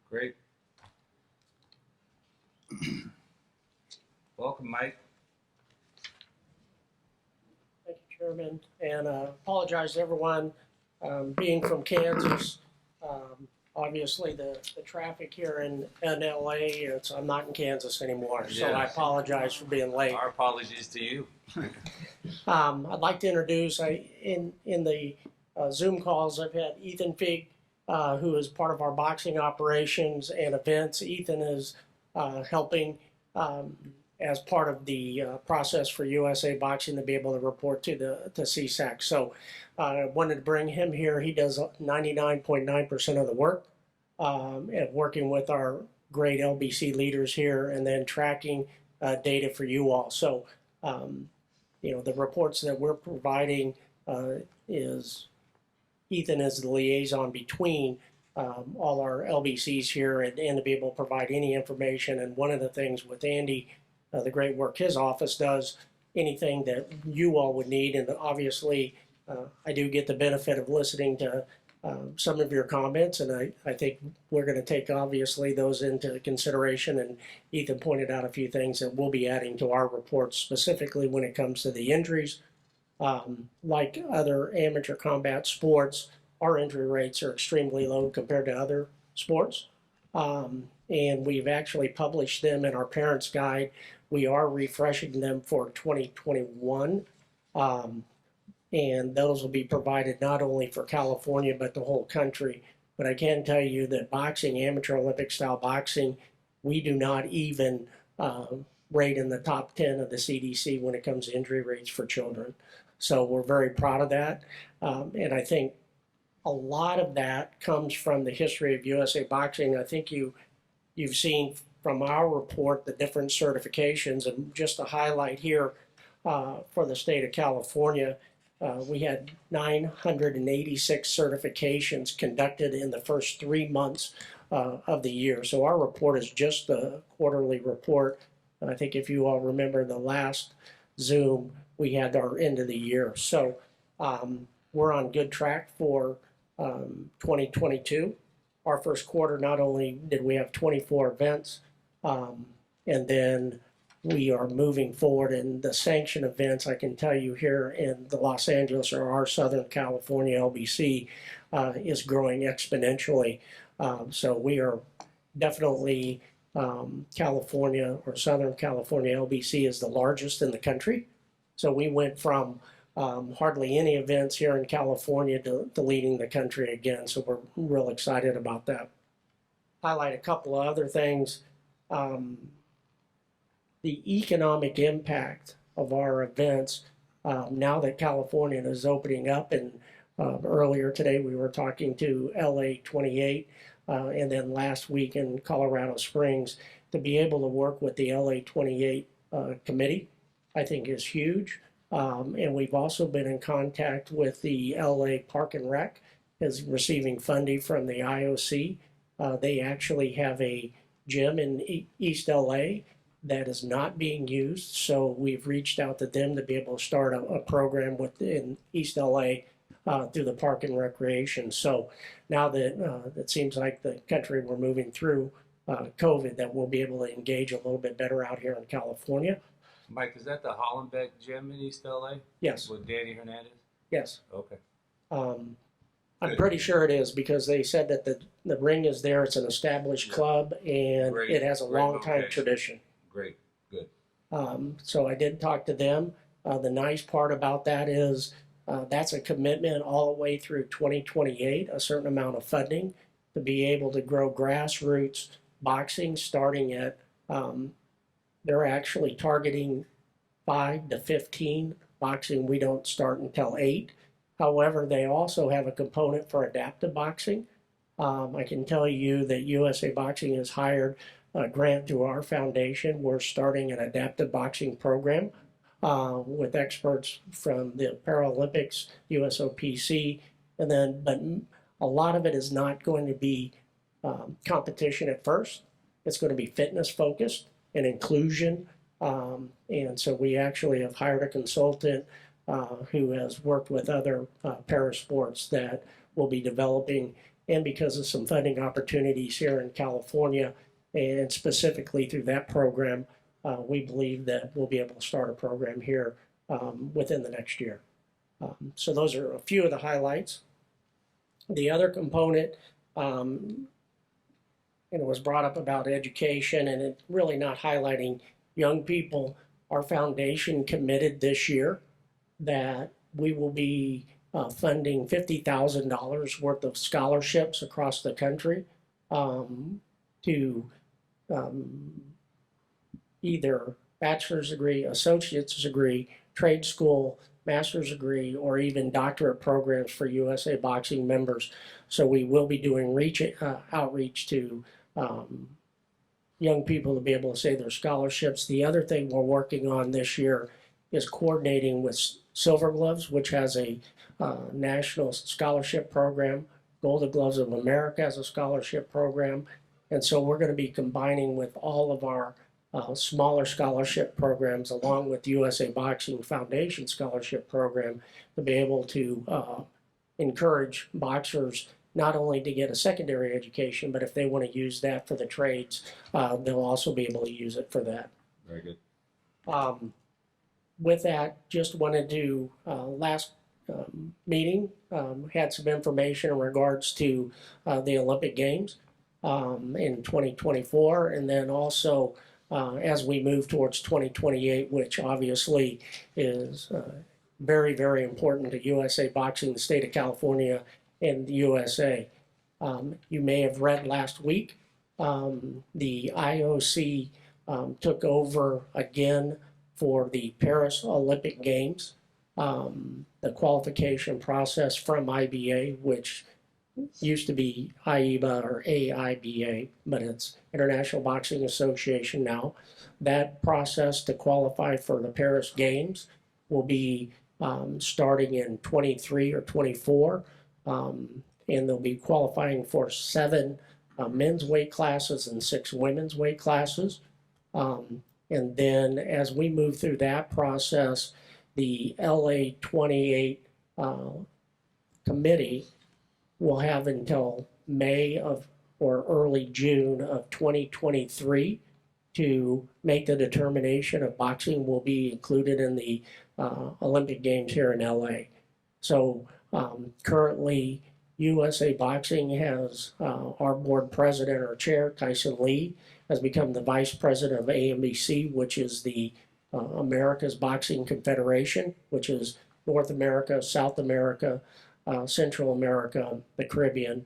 Great. Welcome, Mike. Thank you, Chairman, and apologize to everyone. Being from Kansas, obviously the traffic here in LA, I'm not in Kansas anymore, so I apologize for being late. Our apologies to you. I'd like to introduce, in the Zoom calls, I've had Ethan Fig, who is part of our boxing operations and events. Ethan is helping as part of the process for USA Boxing to be able to report to the CSAC. So I wanted to bring him here. He does 99.9% of the work, and working with our great LBC leaders here and then tracking data for you all. So, the reports that we're providing is Ethan is the liaison between all our LBCs here and to be able to provide any information. And one of the things with Andy, the great work his office does, anything that you all would need. And obviously, I do get the benefit of listening to some of your comments, and I think we're going to take obviously those into consideration. And Ethan pointed out a few things that we'll be adding to our reports, specifically when it comes to the injuries. Like other amateur combat sports, our injury rates are extremely low compared to other sports. And we've actually published them in our parents' guide. We are refreshing them for 2021. And those will be provided not only for California, but the whole country. But I can tell you that boxing, amateur Olympic style boxing, we do not even rate in the top 10 of the CDC when it comes to injury rates for children. So we're very proud of that. And I think a lot of that comes from the history of USA Boxing. I think you've seen from our report the different certifications, and just to highlight here for the state of California, we had 986 certifications conducted in the first 3 months of the year. So our report is just the quarterly report. I think if you all remember the last Zoom, we had our end of the year. So we're on good track for 2022. Our first quarter, not only did we have 24 events, and then we are moving forward in the sanctioned events. I can tell you here in the Los Angeles or our Southern California LBC is growing exponentially. So we are definitely California or Southern California LBC is the largest in the country. So we went from hardly any events here in California to leading the country again. So we're real excited about that. Highlight a couple of other things. The economic impact of our events now that California is opening up, and earlier today we were talking to LA 28 and then last week in Colorado Springs, to be able to work with the LA 28 committee, I think is huge. And we've also been in contact with the LA Park and Rec, is receiving funding from the IOC. They actually have a gym in East LA that is not being used, so we've reached out to them to be able to start a program within East LA through the Park and Recreation. So now that it seems like the country we're moving through COVID, that we'll be able to engage a little bit better out here in California. Mike, is that the Hollenbeck Gym in East LA? Yes. With Danny Hernandez? Yes. Okay. I'm pretty sure it is, because they said that the ring is there. It's an established club, and it has a long time tradition. Great, good. So I did talk to them. The nice part about that is that's a commitment all the way through 2028, a certain amount of funding to be able to grow grassroots boxing, starting at, they're actually targeting 5 to 15. Boxing, we don't start until 8. However, they also have a component for adaptive boxing. I can tell you that USA Boxing has hired a grant through our foundation. We're starting an adaptive boxing program with experts from the Paralympics, USOPC, and then, but a lot of it is not going to be competition at first. It's going to be fitness focused and inclusion. And so we actually have hired a consultant who has worked with other para sports that will be developing, and because of some funding opportunities here in California, and specifically through that program, we believe that we'll be able to start a program here within the next year. So those are a few of the highlights. The other component, it was brought up about education, and it really not highlighting young people. Our foundation committed this year that we will be funding $50,000 worth of scholarships across the country to either bachelor's degree, associate's degree, trade school, master's degree, or even doctorate programs for USA Boxing members. So we will be doing outreach to young people to be able to say their scholarships. The other thing we're working on this year is coordinating with Silver Gloves, which has a national scholarship program. Golden Gloves of America has a scholarship program. And so we're going to be combining with all of our smaller scholarship programs along with USA Boxing Foundation scholarship program to be able to encourage boxers not only to get a secondary education, but if they want to use that for the trades, they'll also be able to use it for that. Very good. With that, just wanted to, last meeting, had some information in regards to the Olympic Games in 2024, and then also as we move towards 2028, which obviously is very, very important to USA Boxing, the state of California, and the USA. You may have read last week The IOC took over again for the Paris Olympic Games. The qualification process from IBA, which used to be IEBA or AIBA, but it's International Boxing Association now. That process to qualify for the Paris Games will be starting in 23 or 24, and they'll be qualifying for 7 men's weight classes and 6 women's weight classes. And then as we move through that process, the LA 28 committee will have until May of or early June of 2023 to make the determination if boxing will be included in the Olympic Games here in LA. So currently, USA Boxing has our board president or chair, Tyson Lee, has become the vice president of AMBC, which is the America's Boxing Confederation, which is North America, South America, Central America, the Caribbean.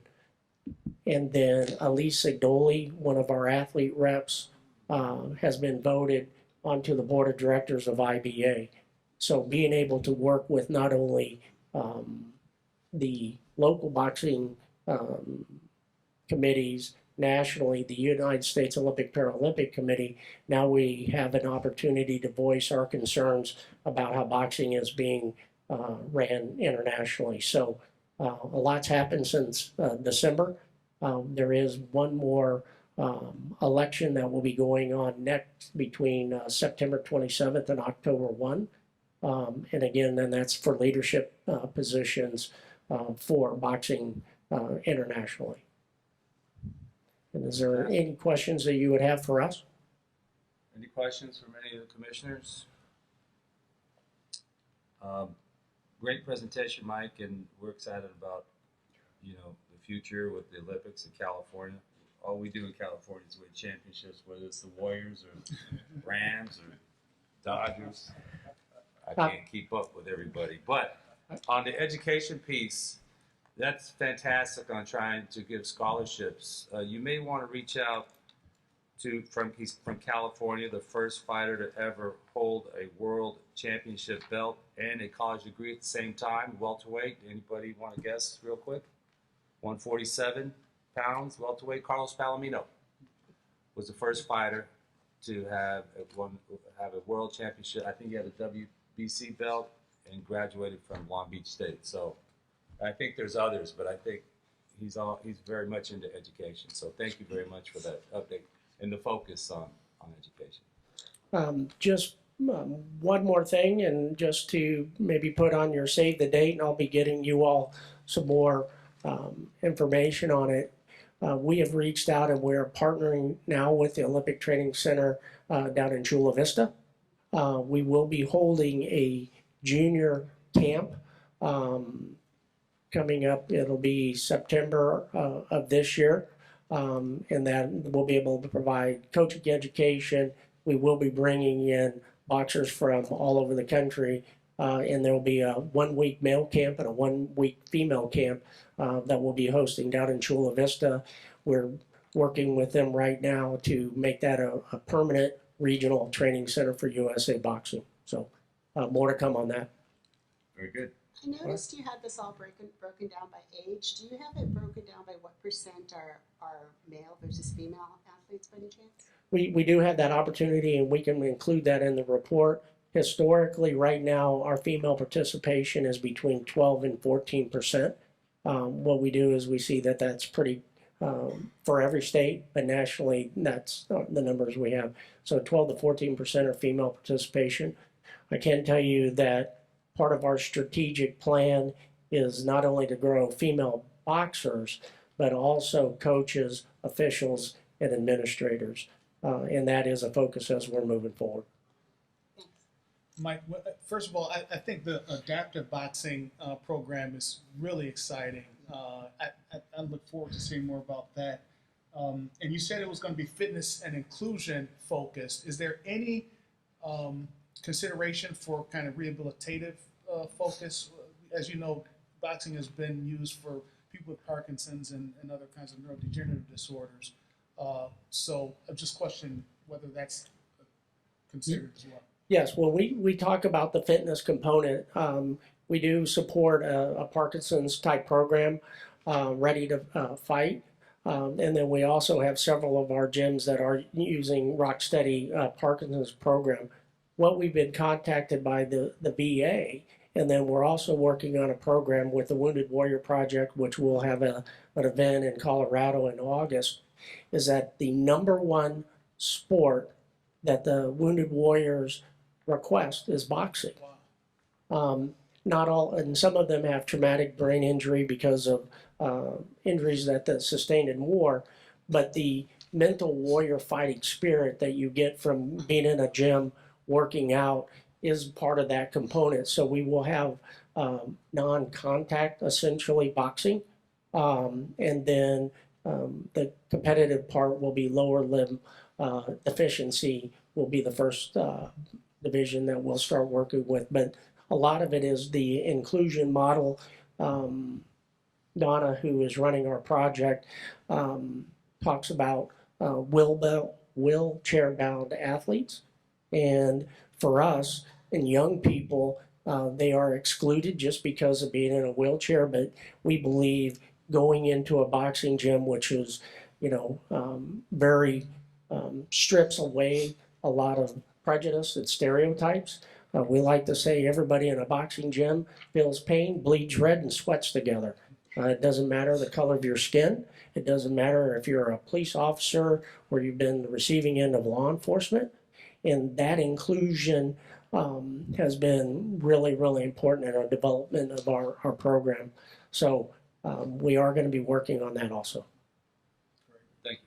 And then Elise Sigdoli, one of our athlete reps, has been voted onto the board of directors of IBA. So being able to work with not only the local boxing committees nationally, the United States Olympic Paralympic Committee, now we have an opportunity to voice our concerns about how boxing is being ran internationally. So a lot's happened since December. There is one more election that will be going on next between September 27th and October 1. And again, then that's for leadership positions for boxing internationally. And is there any questions that you would have for us? Any questions from any of the commissioners? Great presentation, Mike, and we're excited about, the future with the Olympics in California. All we do in California is win championships, whether it's the Warriors or Rams or Dodgers. I can't keep up with everybody. But on the education piece, that's fantastic on trying to give scholarships. You may want to reach out to, he's from California, the first fighter to ever hold a world championship belt and a college degree at the same time, welterweight. Anybody want to guess real quick? 147 pounds, welterweight. Carlos Palomino was the first fighter to have a world championship. I think he had a WBC belt and graduated from Long Beach State. So I think there's others, but I think he's very much into education. So thank you very much for that update and the focus on education. Just one more thing, and just to maybe put on your save the date, and I'll be getting you all some more information on it. We have reached out and we're partnering now with the Olympic Training Center down in Chula Vista. We will be holding a junior camp coming up. It'll be September of this year, and that we'll be able to provide coaching education. We will be bringing in boxers from all over the country, and there will be a 1 week male camp and a 1 week female camp that we'll be hosting down in Chula Vista. We're working with them right now to make that a permanent regional training center for USA Boxing. So more to come on that. Very good. I noticed you had this all broken down by age. Do you have it broken down by what percent are male versus female athletes by any chance? We do have that opportunity, and we can include that in the report. Historically, right now, our female participation is between 12 and 14%. What we do is we see that that's pretty for every state, but nationally, that's the numbers we have. So 12 to 14% are female participation. I can tell you that part of our strategic plan is not only to grow female boxers, but also coaches, officials, and administrators. And that is a focus as we're moving forward. Mike, first of all, I think the adaptive boxing program is really exciting. I look forward to seeing more about that. And you said it was going to be fitness and inclusion focused. Is there any consideration for kind of rehabilitative focus? As you know, boxing has been used for people with Parkinson's and other kinds of neurodegenerative disorders. So I'm just questioning whether that's considered as well. Yes, when we talk about the fitness component, we do support a Parkinson's type program, Ready to Fight. And then we also have several of our gyms that are using Rocksteady Parkinson's program. What we've been contacted by the VA, and then we're also working on a program with the Wounded Warrior Project, which will have an event in Colorado in August, is that the number one sport that the Wounded Warriors request is boxing. Not all, and some of them have traumatic brain injury because of injuries that they sustained in war, but the mental warrior fighting spirit that you get from being in a gym, working out, is part of that component. So we will have non-contact, essentially boxing, and then the competitive part will be lower limb efficiency will be the first division that we'll start working with. But a lot of it is the inclusion model. Donna, who is running our project, talks about wheelchair-bound athletes. And for us, and young people, they are excluded just because of being in a wheelchair. But we believe going into a boxing gym, which is, very strips away a lot of prejudice and stereotypes. We like to say everybody in a boxing gym feels pain, bleeds red, and sweats together. It doesn't matter the color of your skin. It doesn't matter if you're a police officer or you've been the receiving end of law enforcement. And that inclusion has been really, really important in our development of our program. So we are going to be working on that also. Thank you.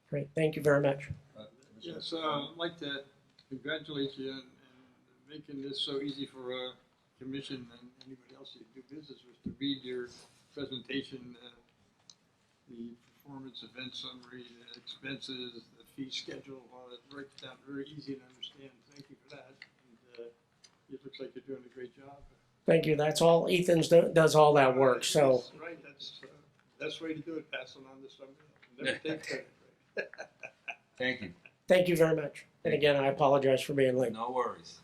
Great. Thank you very much. Yes, I'd like to congratulate you on making this so easy for a commission and anybody else you do business with to read your presentation, the performance event summary, the expenses, the fee schedule, all that breaks down very easy to understand. Thank you for that. And it looks like you're doing a great job. Thank you. That's all. Ethan does all that work. So Right, that's the best way to do it, pass it on to somebody else. Never take credit. Right? Thank you. thank you very much. And again, I apologize for being late. No worries.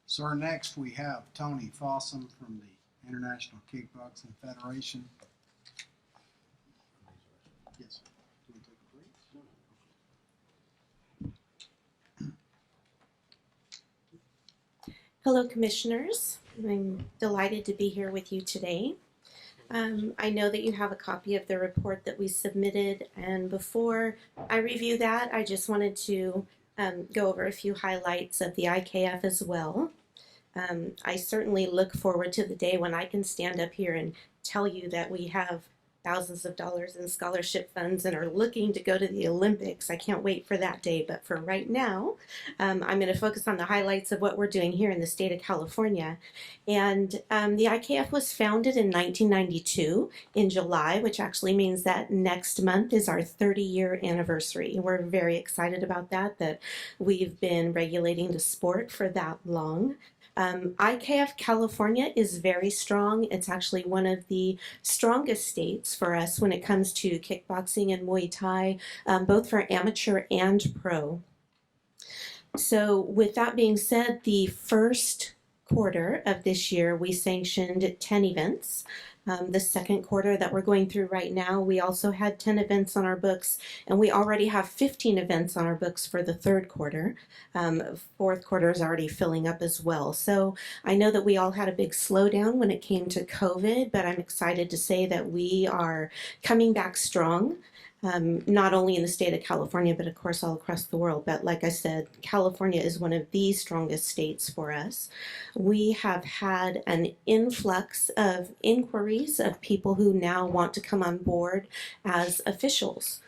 Sir, next we have Tony Fossum from the International Kickboxing Federation. Yes. Do you want to take a break? Hello, Commissioners. I'm delighted to be here with you today. I know that you have a copy of the report that we submitted, and before I review that, I just wanted to go over a few highlights of the IKF as well. I certainly look forward to the day when I can stand up here and tell you that we have thousands of dollars in scholarship funds and are looking to go to the Olympics. I can't wait for that day, but for right now, I'm going to focus on the highlights of what we're doing here in the state of California. And the IKF was founded in 1992 in July, which actually means that next month is our 30-year anniversary. We're very excited about that we've been regulating the sport for that long. IKF California is very strong. It's actually one of the strongest states for us when it comes to kickboxing and Muay Thai, both for amateur and pro. So with that being said, the first quarter of this year, we sanctioned 10 events. The second quarter that we're going through right now, we also had 10 events on our books, and we already have 15 events on our books for the third quarter. Fourth quarter is already filling up as well. So I know that we all had a big slowdown when it came to COVID, but I'm excited to say that we are coming back strong. Not only in the state of California, but of course all across the world. But like I said, California is one of the strongest states for us. We have had an influx of inquiries of people who now want to come on board as officials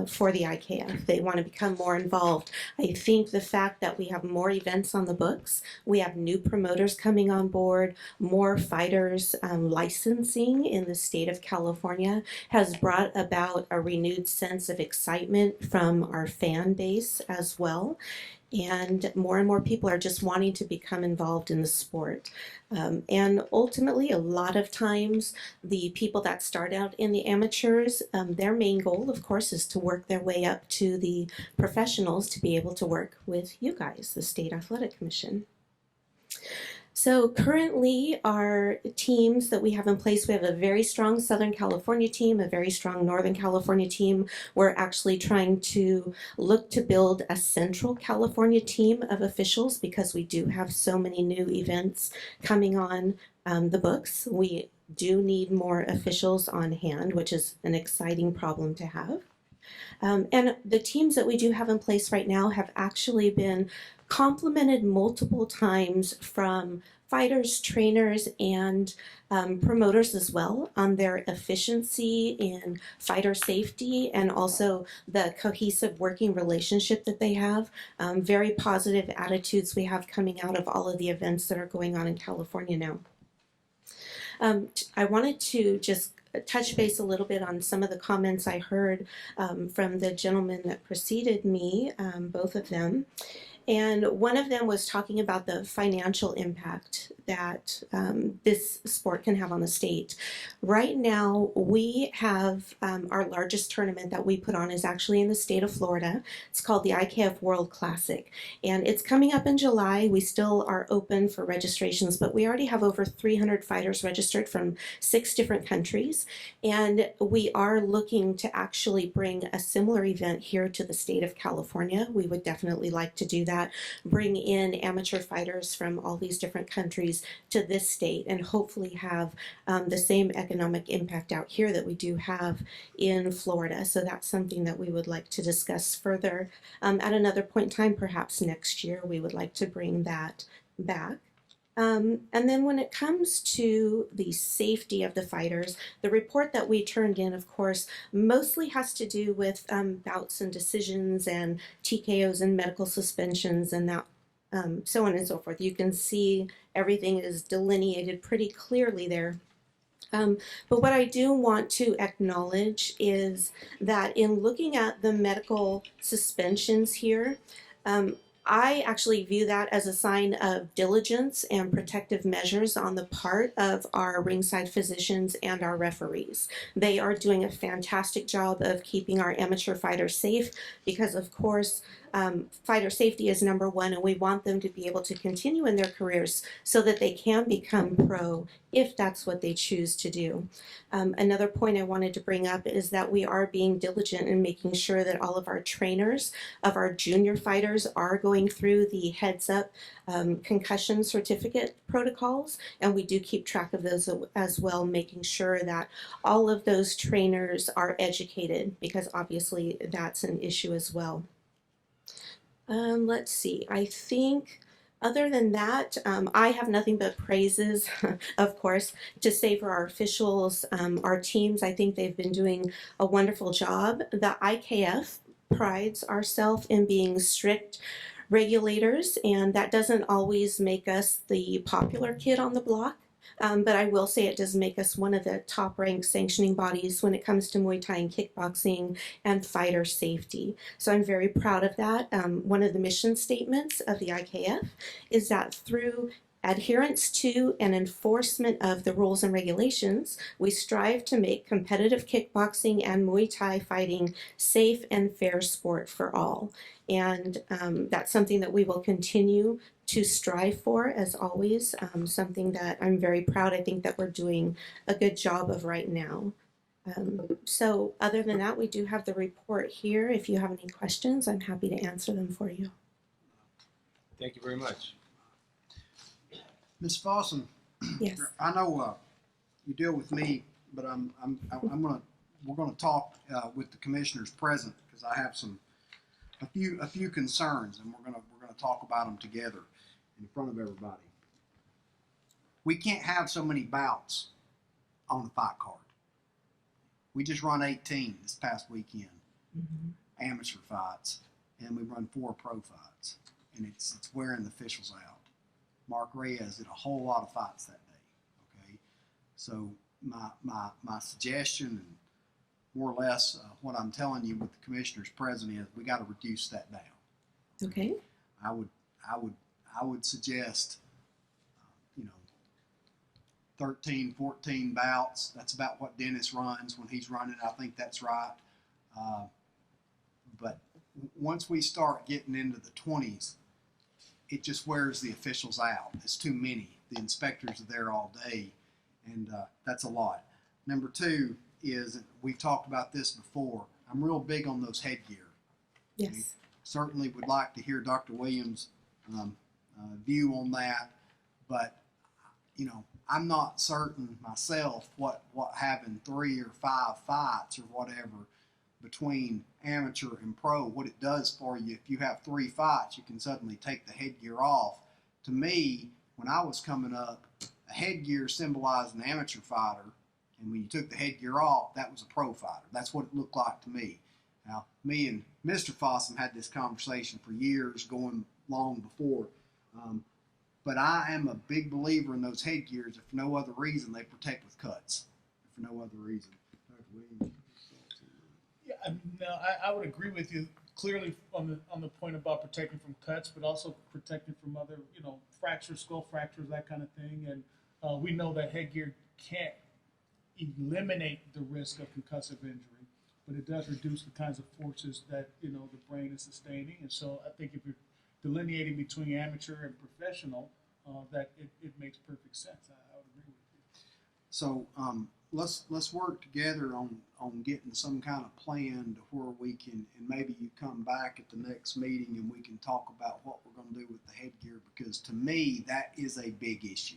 for the IKF. They want to become more involved. I think the fact that we have more events on the books, we have new promoters coming on board, more fighters licensing in the state of California has brought about a renewed sense of excitement from our fan base as well. and more people are just wanting to become involved in the sport. And ultimately, a lot of times, the people that start out in the amateurs, their main goal, of course, is to work their way up to the professionals to be able to work with you guys, the State Athletic Commission. So currently our teams that we have in place, we have a very strong Southern California team, a very strong Northern California team. We're actually trying to look to build a Central California team of officials because we do have so many new events coming on the books. We do need more officials on hand, which is an exciting problem to have. And the teams that we do have in place right now have actually been complemented multiple times from fighters, trainers, and promoters as well on their efficiency in fighter safety and also the cohesive working relationship that they have. Very positive attitudes we have coming out of all of the events that are going on in California now. I wanted to just touch base a little bit on some of the comments I heard from the gentlemen that preceded me, both of them. And one of them was talking about the financial impact that this sport can have on the state. Right now, we have our largest tournament that we put on is actually in the state of Florida. It's called the Ikf World Classic. And it's coming up in July. We still are open for registrations, but we already have over 300 fighters registered from 6 different countries. And we are looking to actually bring a similar event here to the state of California. We would definitely like to do that. Bring in amateur fighters from all these different countries to this state and hopefully have the same economic impact out here that we do have in Florida. So that's something that we would like to discuss further at another point in time, perhaps next year. We would like to bring that back. And then when it comes to the safety of the fighters, the report that we turned in, of course, mostly has to do with bouts and decisions and TKOs and medical suspensions and that, so on and so forth. You can see everything is delineated pretty clearly there. But what I do want to acknowledge is that in looking at the medical suspensions here, I actually view that as a sign of diligence and protective measures on the part of our ringside physicians and our referees. They are doing a fantastic job of keeping our amateur fighters safe because, of course, fighter safety is number one, and we want them to be able to continue in their careers so that they can become pro if that's what they choose to do. Another point I wanted to bring up is that we are being diligent in making sure that all of our trainers of our junior fighters are going through the heads up concussion certificate protocols, and we do keep track of those as well, making sure that all of those trainers are educated because obviously that's an issue as well. Let's see, I think other than that, I have nothing but praises, of course, to say for our officials, our teams. I think they've been doing a wonderful job. The IKF prides ourselves in being strict regulators, and that doesn't always make us the popular kid on the block. But I will say it does make us one of the top-ranked sanctioning bodies when it comes to Muay Thai and kickboxing and fighter safety. So I'm very proud of that. One of the mission statements of the IKF is that through adherence to and enforcement of the rules and regulations, we strive to make competitive kickboxing and Muay Thai fighting safe and fair sport for all. And that's something that we will continue to strive for, as always, something that I'm very proud. I think that we're doing a good job of right now. So other than that, we do have the report here. If you have any questions, I'm happy to answer them for you. Thank you very much. Ms. Fossum, Yes. I know you deal with me, but we're gonna talk with the commissioners present because I have a few concerns, and we're gonna talk about them together in front of everybody. We can't have so many bouts on the fight card. We just run 18 this past weekend, amateur fights, and we run 4 pro fights, and it's wearing the officials out. Mark Reyes did a whole lot of fights that day. Okay, so my suggestion and more or less what I'm telling you with the commissioners present is we got to reduce that down. Okay. I would suggest, 13, 14 bouts. That's about what Dennis runs when he's running. I think that's right. But once we start getting into the 20s, it just wears the officials out. It's too many. The inspectors are there all day, and that's a lot. Number two is, we've talked about this before, I'm real big on those headgear. Yes. Okay? Certainly would like to hear Dr. Williams' view on that, but I'm not certain myself what having 3 or 5 fights or whatever between amateur and pro, what it does for you. If you have 3 fights, you can suddenly take the headgear off. To me, when I was coming up, a headgear symbolized an amateur fighter, and when you took the headgear off, that was a pro fighter. That's what it looked like to me. Now, me and Mr. Fossum had this conversation for years, going long before. But I am a big believer in those headgears. If for no other reason, they protect with cuts. If for no other reason. Yeah, no, I would agree with you clearly on the point about protecting from cuts, but also protecting from other, fractures, skull fractures, that kind of thing. And we know that headgear can't eliminate the risk of concussive injury, but it does reduce the kinds of forces that the brain is sustaining. And so I think if you're delineating between amateur and professional, that it makes perfect sense. I would agree with you. So let's work together on getting some kind of plan to where we can, and maybe you come back at the next meeting and we can talk about what we're going to do with the headgear, because to me that is a big issue.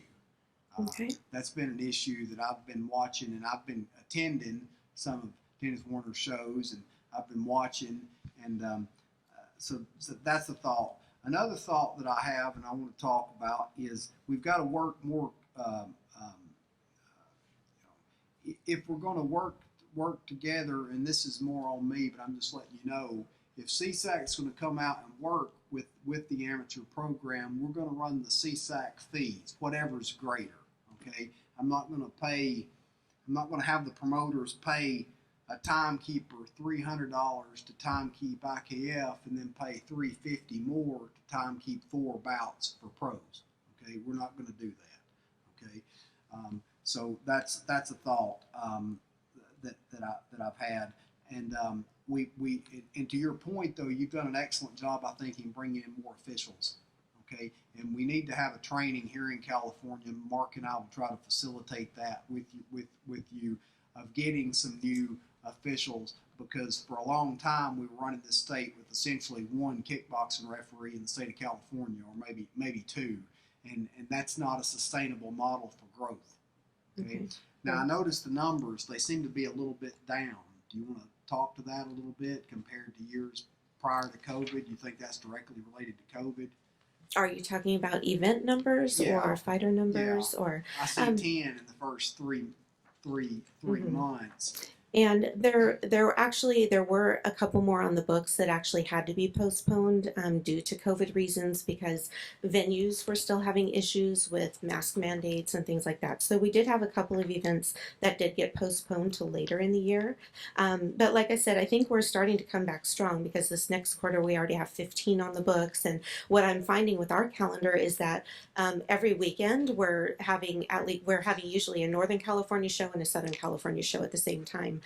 Okay. That's been an issue that I've been watching, and I've been attending some of Dennis Warner's shows, and I've been watching, and so that's a thought. Another thought that I have and I want to talk about is we've got to work more. If we're going to work together, and this is more on me, but I'm just letting you know, if CSAC is going to come out and work with the amateur program, we're going to run the CSAC fees, whatever's greater. Okay, I'm not going to have the promoters pay a timekeeper $300 to timekeep IKF and then pay $350 more to timekeep 4 bouts for pros. Okay, we're not going to do that. Okay, so that's a thought that I've had, and and to your point though, you've done an excellent job, I think, in bringing in more officials. Okay, and we need to have a training here in California. Mark and I will try to facilitate that with you of getting some new officials, because for a long time we were running this state with essentially 1 kickboxing referee in the state of California, or maybe 2, and that's not a sustainable model for growth. Okay. Now I noticed the numbers; they seem to be a little bit down. Do you want to talk to that a little bit compared to years prior to COVID? Do you think that's directly related to COVID? Are you talking about event numbers or fighter numbers or? I see 10 in the first three months. And there were a couple more on the books that actually had to be postponed due to COVID reasons, because venues were still having issues with mask mandates and things like that. So we did have a couple of events that did get postponed to later in the year. But like I said, I think we're starting to come back strong, because this next quarter we already have 15 on the books. And what I'm finding with our calendar is that every weekend we're having usually a Northern California show and a Southern California show at the same time.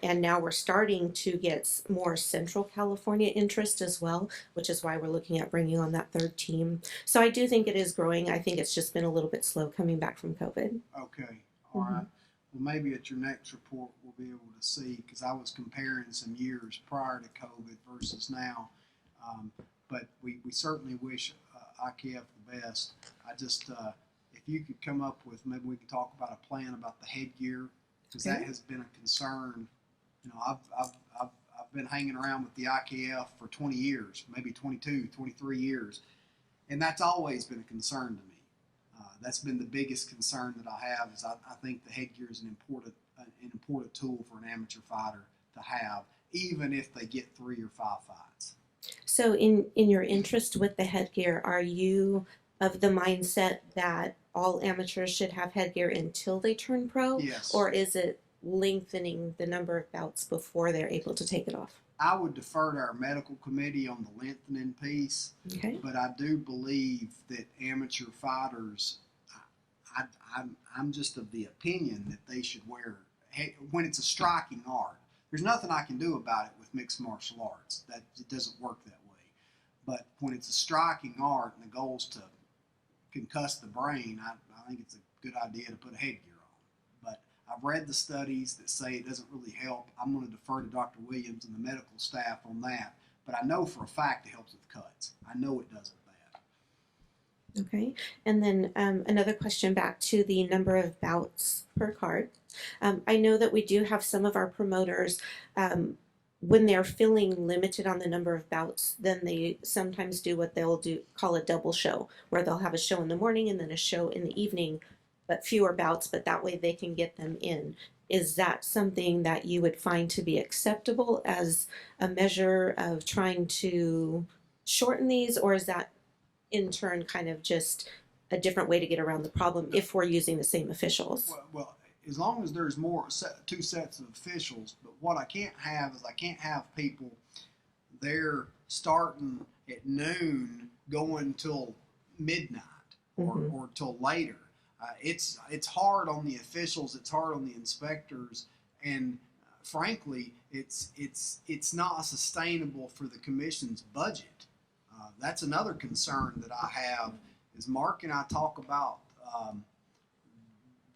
And now we're starting to get more Central California interest as well, which is why we're looking at bringing on that 3rd team. So I do think it is growing. I think it's just been a little bit slow coming back from COVID. Okay, all right. Well, maybe at your next report we'll be able to see, because I was comparing some years prior to COVID versus now. But we certainly wish IKF the best. I just, if you could come up with, maybe we can talk about a plan about the headgear, because that has been a concern. I've been hanging around with the IKF for 20 years, maybe 22, 23 years, and that's always been a concern to me. That's been the biggest concern that I have, is I think the headgear is an important tool for an amateur fighter to have, even if they get 3 or 5 fights. So in your interest with the headgear, are you of the mindset that all amateurs should have headgear until they turn pro? Yes. Or is it lengthening the number of bouts before they're able to take it off? I would defer to our medical committee on the lengthening piece, Okay. but I do believe that amateur fighters, I'm just of the opinion that they should wear, when it's a striking art. There's nothing I can do about it with mixed martial arts. That it doesn't work that way. But when it's a striking art and the goal is to concuss the brain, I think it's a good idea to put a headgear on. But I've read the studies that say it doesn't really help. I'm going to defer to Dr. Williams and the medical staff on that. But I know for a fact it helps with cuts. I know it does it bad. Okay. And then another question back to the number of bouts per card. I know that we do have some of our promoters, when they're feeling limited on the number of bouts, then they sometimes do what they'll call a double show, where they'll have a show in the morning and then a show in the evening, but fewer bouts, but that way they can get them in. Is that something that you would find to be acceptable as a measure of trying to shorten these, or is that in turn kind of just a different way to get around the problem if we're using the same officials? Well, as long as there's two sets of officials, but what I can't have is I can't have people there starting at noon going till midnight or till later. It's hard on the officials, it's hard on the inspectors, and frankly, it's not sustainable for the commission's budget. That's another concern that I have. Is Mark and I talk about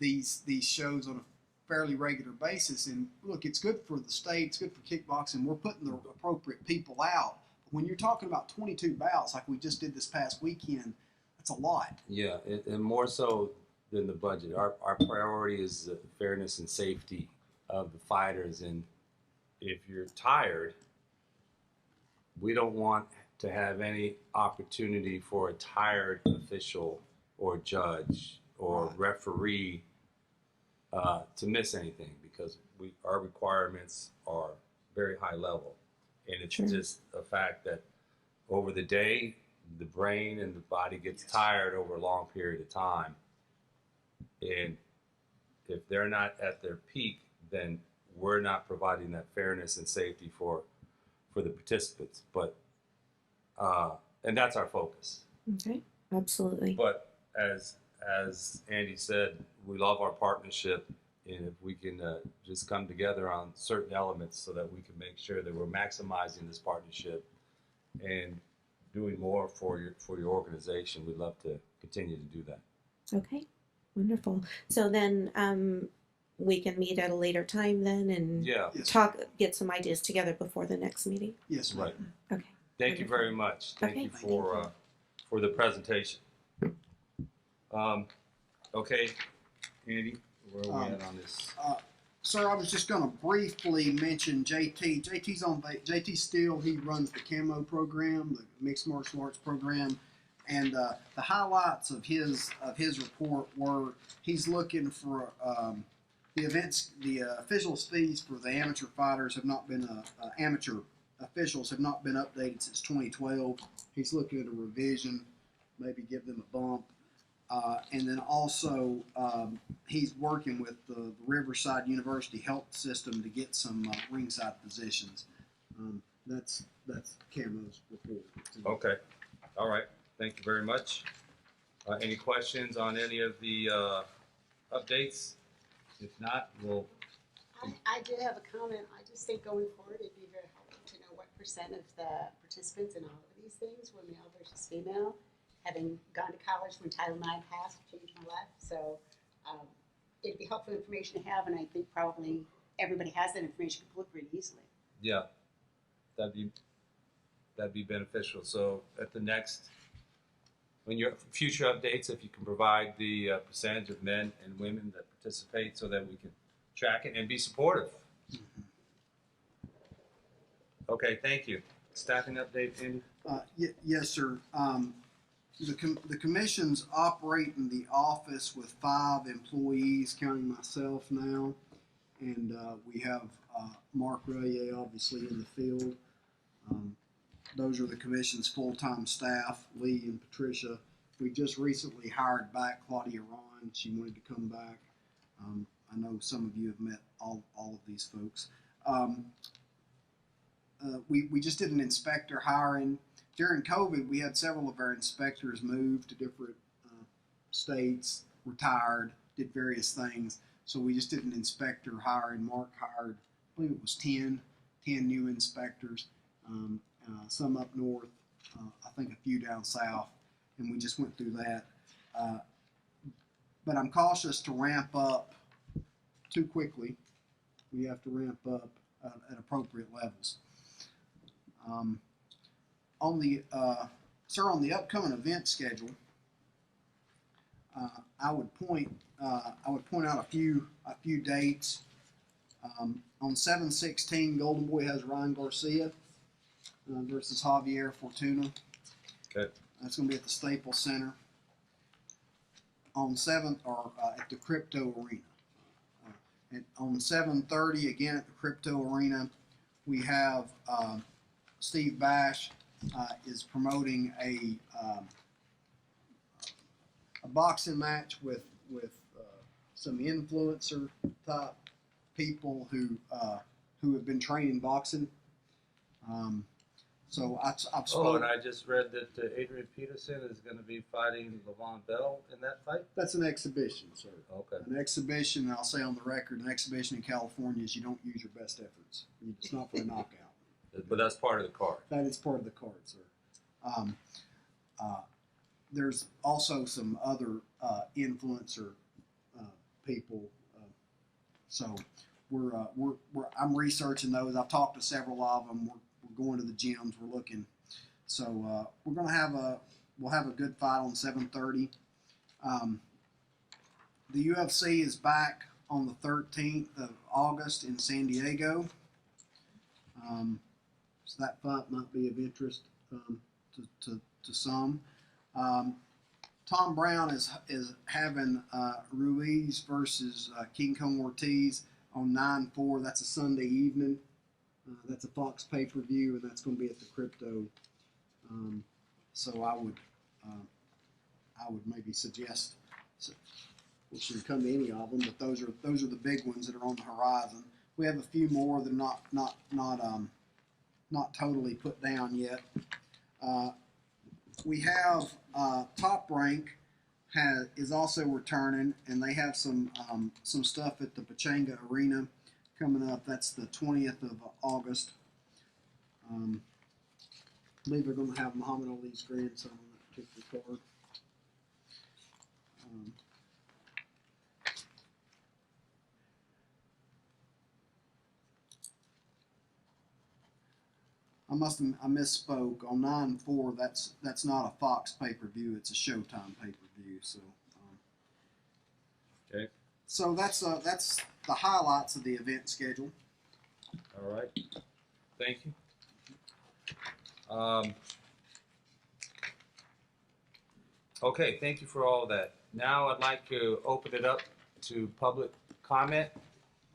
these shows on a fairly regular basis, and look, it's good for the state, it's good for kickboxing. We're putting the appropriate people out. But when you're talking about 22 bouts like we just did this past weekend, that's a lot. Yeah, and more so than the budget. Our priority is the fairness and safety of the fighters, and if you're tired, we don't want to have any opportunity for a tired official or judge or referee to miss anything, because our requirements are very high level, and it's just a fact that over the day the brain and the body gets tired over a long period of time, and if they're not at their peak, then we're not providing that fairness and safety for the participants. But and that's our focus. Okay, absolutely. But as Andy said, we love our partnership, and if we can just come together on certain elements so that we can make sure that we're maximizing this partnership and doing more for your organization, we'd love to continue to do that. Okay, wonderful. So then we can meet at a later time then and get some ideas together before the next meeting. Yes, right. Okay. Thank you very much. Thank you for the presentation. Okay, Andy, where are we at on this? Sir, I was just going to briefly mention JT. JT Steele. He runs the camo program, the mixed martial arts program, and the highlights of his report were he's looking for the officials' fees for the amateur fighters have not been amateur officials have not been updated since 2012. He's looking at a revision, maybe give them a bump. And then also, he's working with the Riverside University Health System to get some ringside positions. That's Camo's report. Okay. All right. Thank you very much. Any questions on any of the updates? If not, we'll... I did have a comment. I just think going forward, it'd be very helpful to know what % of the participants in all of these things were male versus female. Having gone to college when Title IX passed, changed my life. So it'd be helpful information to have, and I think probably everybody has that information to look pretty easily. Yeah, that'd be beneficial. So at the next, when your future updates, if you can provide the percentage of men and women that participate, so that we can track it and be supportive. Okay, thank you. Staffing update, Andy? Yes, sir. The commission's operating the office with 5 employees, counting myself now, and we have Mark Reye obviously in the field. Those are the commission's full-time staff, Lee and Patricia. We just recently hired back Claudia Ron. She wanted to come back. I know some of you have met all of these folks. we just did an inspector hiring. During COVID, we had several of our inspectors move to different states, retired, did various things. So we just did an inspector hiring. Mark hired, I believe it was 10 new inspectors, some up north, I think a few down south, and we just went through that. But I'm cautious to ramp up too quickly. We have to ramp up at appropriate levels. On the upcoming event schedule, I would point out a few dates. On 7/16, Golden Boy has Ryan Garcia versus Javier Fortuna. Okay. That's going to be at the Staples Center. On at the Crypto Arena. And on 7:30, again at the Crypto Arena, we have Steve Bash is promoting a boxing match with some influencer type people who have been training boxing. So I've Oh, spoken. and I just read that Adrian Peterson is going to be fighting Levon Bell in that fight. That's an exhibition, sir. Okay. An exhibition, and I'll say on the record, an exhibition in California is you don't use your best efforts. It's not for a knockout. But that's part of the card. That is part of the card, sir. There's also some other influencer people. So I'm researching those. I've talked to several of them. We're going to the gyms. We're looking. So we're gonna have a good fight on 7:30. The UFC is back on the 13th of August in San Diego. So that fight might be of interest to some. Tom Brown is having Ruiz versus King Kong Ortiz on 9/4. That's a Sunday evening. That's a Fox pay-per-view, and that's going to be at the Crypto. So I would maybe suggest we should come to any of them, but those are the big ones that are on the horizon. We have a few more that are not totally put down yet. We have Top Rank is also returning, and they have some stuff at the Pachanga Arena coming up. That's the 20th of August. I believe they're going to have Muhammad Ali's grandson on that particular card. I misspoke. On 9/4, that's not a Fox pay-per-view. It's a Showtime pay-per-view. So. Okay. So that's the highlights of the event schedule. All right. Thank you. Okay, thank you for all of that. Now I'd like to open it up to public comment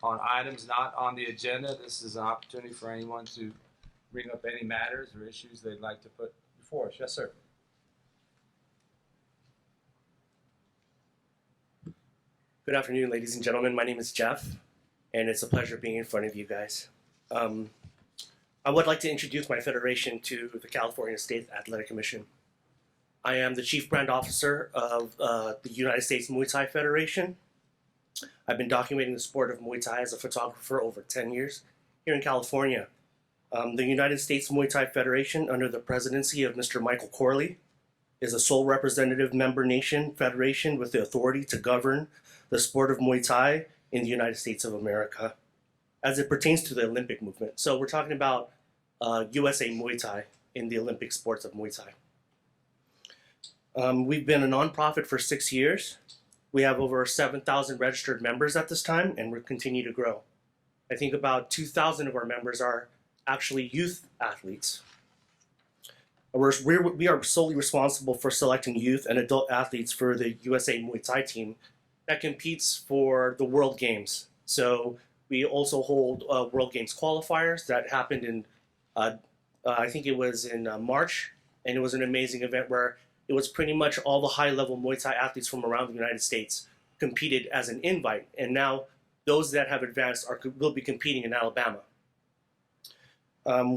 on items not on the agenda. This is an opportunity for anyone to bring up any matters or issues they'd like to put before us. Yes, sir. Good afternoon, ladies and gentlemen. My name is Jeff, and it's a pleasure being in front of you guys. I would like to introduce my federation to the California State Athletic Commission. I am the Chief Brand Officer of the United States Muay Thai Federation. I've been documenting the sport of Muay Thai as a photographer over 10 years here in California. The United States Muay Thai Federation, under the presidency of Mr. Michael Corley, is a sole representative member nation federation with the authority to govern the sport of Muay Thai in the United States of America as it pertains to the Olympic movement. So we're talking about USA Muay Thai in the Olympic sports of Muay Thai. We've been a nonprofit for 6 years. We have over 7,000 registered members at this time, and we continue to grow. I think about 2,000 of our members are actually youth athletes. We are solely responsible for selecting youth and adult athletes for the USA Muay Thai team that competes for the World Games. So we also hold World Games qualifiers that happened in, I think it was in March, and it was an amazing event where it was pretty much all the high-level Muay Thai athletes from around the United States competed as an invite, and now those that have advanced will be competing in Alabama.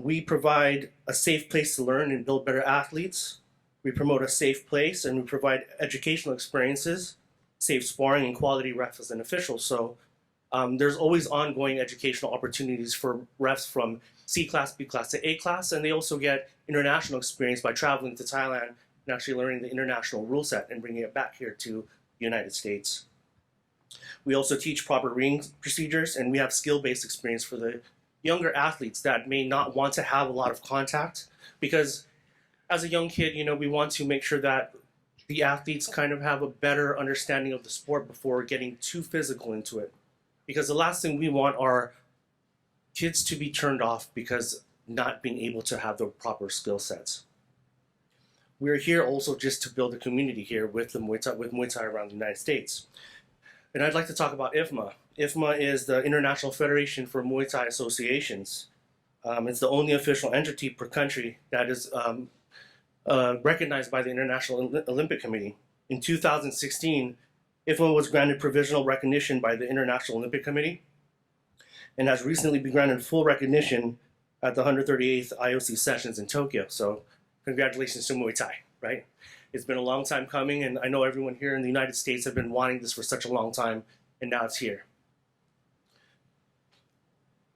We provide a safe place to learn and build better athletes. We promote a safe place, and we provide educational experiences, safe sparring, and quality refs and officials. So there's always ongoing educational opportunities for refs from C class, B class to A class, and they also get international experience by traveling to Thailand and actually learning the international rule set and bringing it back here to the United States. We also teach proper ring procedures, and we have skill-based experience for the younger athletes that may not want to have a lot of contact, because as a young kid, we want to make sure that the athletes kind of have a better understanding of the sport before getting too physical into it. Because the last thing we want are kids to be turned off because not being able to have the proper skill sets. We're here also just to build a community here with Muay Thai around the United States. And I'd like to talk about IFMA. IFMA is the International Federation for Muay Thai Associations. It's the only official entity per country that is recognized by the International Olympic Committee. In 2016, IFMA was granted provisional recognition by the International Olympic Committee and has recently been granted full recognition at the 138th IOC sessions in Tokyo. So congratulations to Muay Thai, right? It's been a long time coming, and I know everyone here in the United States have been wanting this for such a long time, and now it's here.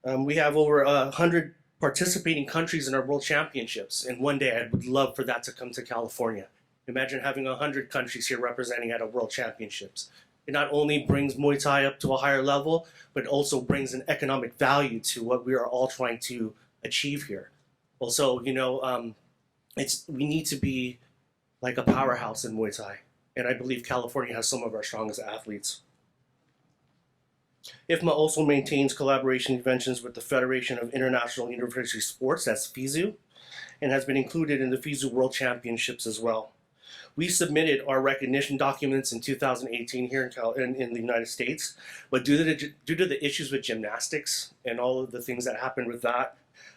We have over 100 participating countries in our World Championships, and one day I would love for that to come to California. Imagine having 100 countries here representing at a World Championships. It not only brings Muay Thai up to a higher level, but also brings an economic value to what we are all trying to achieve here. Also, we need to be like a powerhouse in Muay Thai, and I believe California has some of our strongest athletes. IFMA also maintains collaboration conventions with the Federation of International University Sports, that's FISU, and has been included in the FISU World Championships as well. We submitted our recognition documents in 2018 here in the United States, but due to the issues with gymnastics and all of the things that happened with that,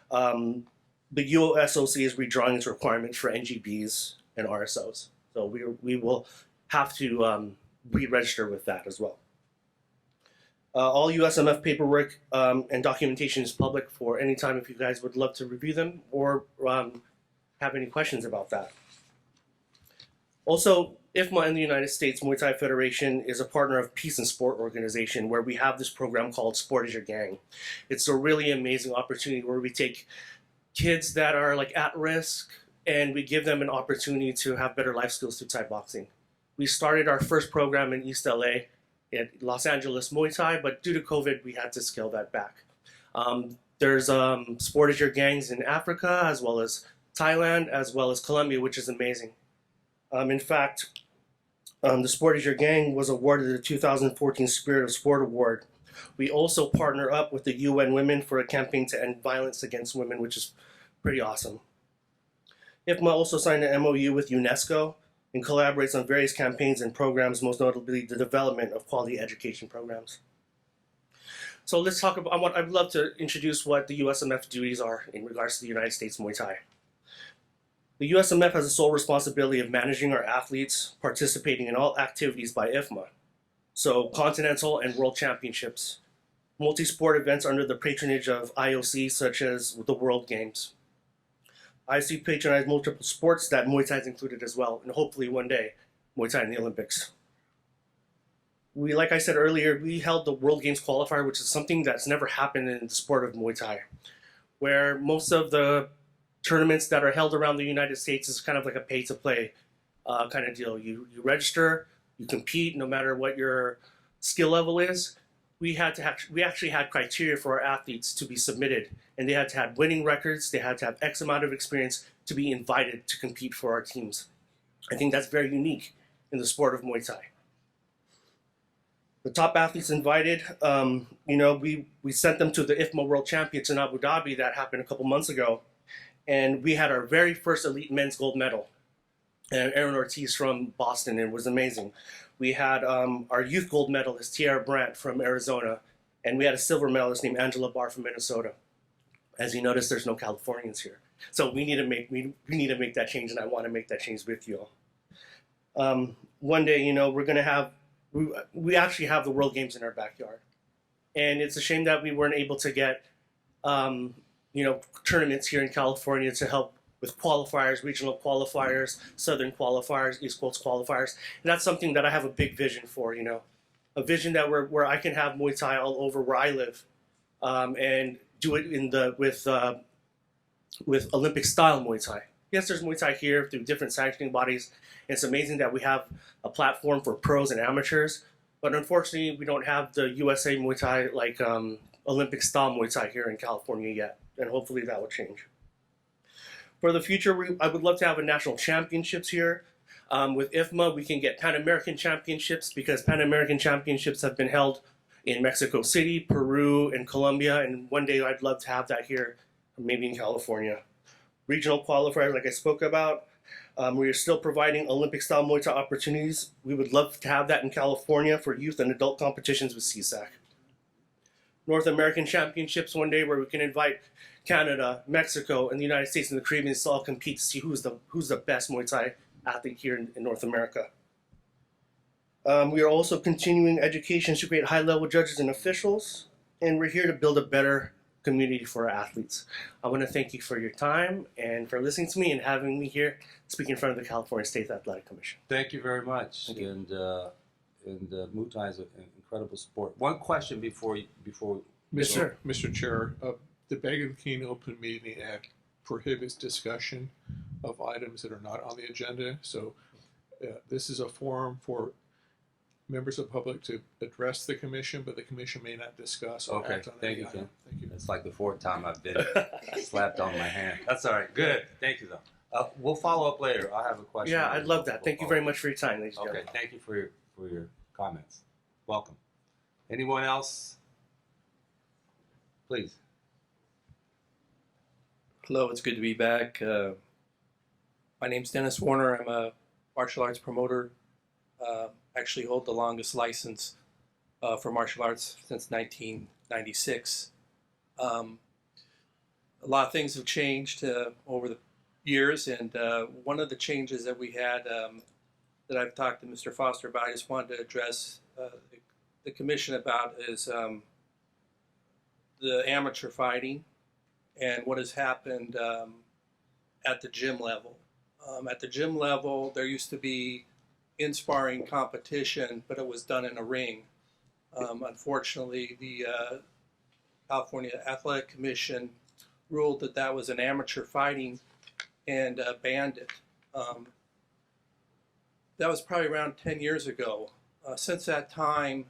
the USOC is redrawing its requirements for NGBs and RSOs. So we will have to re-register with that as well. All USMF paperwork and documentation is public for any time if you guys would love to review them or have any questions about that. Also, IFMA in the United States Muay Thai Federation is a partner of Peace and Sport Organization, where we have this program called Sport is Your Gang. It's a really amazing opportunity where we take kids that are like at risk and we give them an opportunity to have better life skills through Thai boxing. We started our first program in East LA at Los Angeles Muay Thai, but due to COVID, we had to scale that back. There's Sport is Your Gangs in Africa, as well as Thailand, as well as Colombia, which is amazing. In fact, the Sport is Your Gang was awarded the 2014 Spirit of Sport Award. We also partner up with the UN Women for a campaign to end violence against women, which is pretty awesome. IFMA also signed an MOU with UNESCO and collaborates on various campaigns and programs, most notably the development of quality education programs. So let's talk about, I'd love to introduce what the USMF duties are in regards to the United States Muay Thai. The USMF has the sole responsibility of managing our athletes, participating in all activities by IFMA. So continental and world championships, multi-sport events under the patronage of IOC, such as the World Games. IOC patronizes multiple sports that Muay Thai is included as well, and hopefully one day, Muay Thai in the Olympics. Like I said earlier, we held the World Games Qualifier, which is something that's never happened in the sport of Muay Thai, where most of the tournaments that are held around the United States is kind of like a pay-to-play kind of deal. You register, you compete, no matter what your skill level is. We actually had criteria for our athletes to be submitted, and they had to have winning records, they had to have X amount of experience to be invited to compete for our teams. I think that's very unique in the sport of Muay Thai. The top athletes invited, we sent them to the IFMA World Championships in Abu Dhabi that happened a couple months ago, and we had our very first elite men's gold medal, and Aaron Ortiz from Boston. It was amazing. We had our youth gold medalist, Tiara Brandt from Arizona, and we had a silver medalist named Angela Barr from Minnesota. As you notice, there's no Californians here. So we need to make that change, and I want to make that change with you all. One day, we're going to have, we actually have the World Games in our backyard. And it's a shame that we weren't able to get tournaments here in California to help with qualifiers, regional qualifiers, southern qualifiers, East Coast qualifiers. And that's something that I have a big vision for, a vision that where I can have Muay Thai all over where I live, and do it with Olympic style Muay Thai. Yes, there's Muay Thai here through different sanctioning bodies. It's amazing that we have a platform for pros and amateurs, but unfortunately we don't have the USA Muay Thai like Olympic style Muay Thai here in California yet, and hopefully that will change. For the future, I would love to have a national championships here. With IFMA, we can get Pan American championships because Pan American championships have been held in Mexico City, Peru, and Colombia, and one day I'd love to have that here, maybe in California. Regional qualifiers, like I spoke about, we are still providing Olympic-style Muay Thai opportunities. We would love to have that in California for youth and adult competitions with CSAC. North American championships one day where we can invite Canada, Mexico, and the United States and the Caribbean to all compete to see who's the best Muay Thai athlete here in North America. We are also continuing education to create high-level judges and officials, and we're here to build a better community for our athletes. I want to thank you for your time and for listening to me and having me here speak in front of the California State Athletic Commission. Thank you very much. Thank you. And Muay Thai is an incredible sport. One question before Mr. Chair, the Beg King Open Meeting Act prohibits discussion of items that are not on the agenda. So this is a forum for members of the public to address the commission, but the commission may not discuss or act on any item. Thank you. It's like the fourth time I've been slapped on my hand. That's all right. Good. Thank you, though. We'll follow up later. I'll have a question. Yeah, I'd love that. Thank you very much for your time, ladies and Okay. gentlemen. Thank you for your comments. Welcome. Anyone else? Please. Hello, it's good to be back. My name's Dennis Warner. I'm a martial arts promoter. Actually hold the longest license for martial arts since 1996. A lot of things have changed over the years, and one of the changes that we had that I've talked to Mr. Foster about, I just wanted to address the commission about is the amateur fighting and what has happened at the gym level. At the gym level, there used to be in-sparring competition, but it was done in a ring. Unfortunately, the California Athletic Commission ruled that that was an amateur fighting and banned it. That was probably around 10 years ago. Since that time,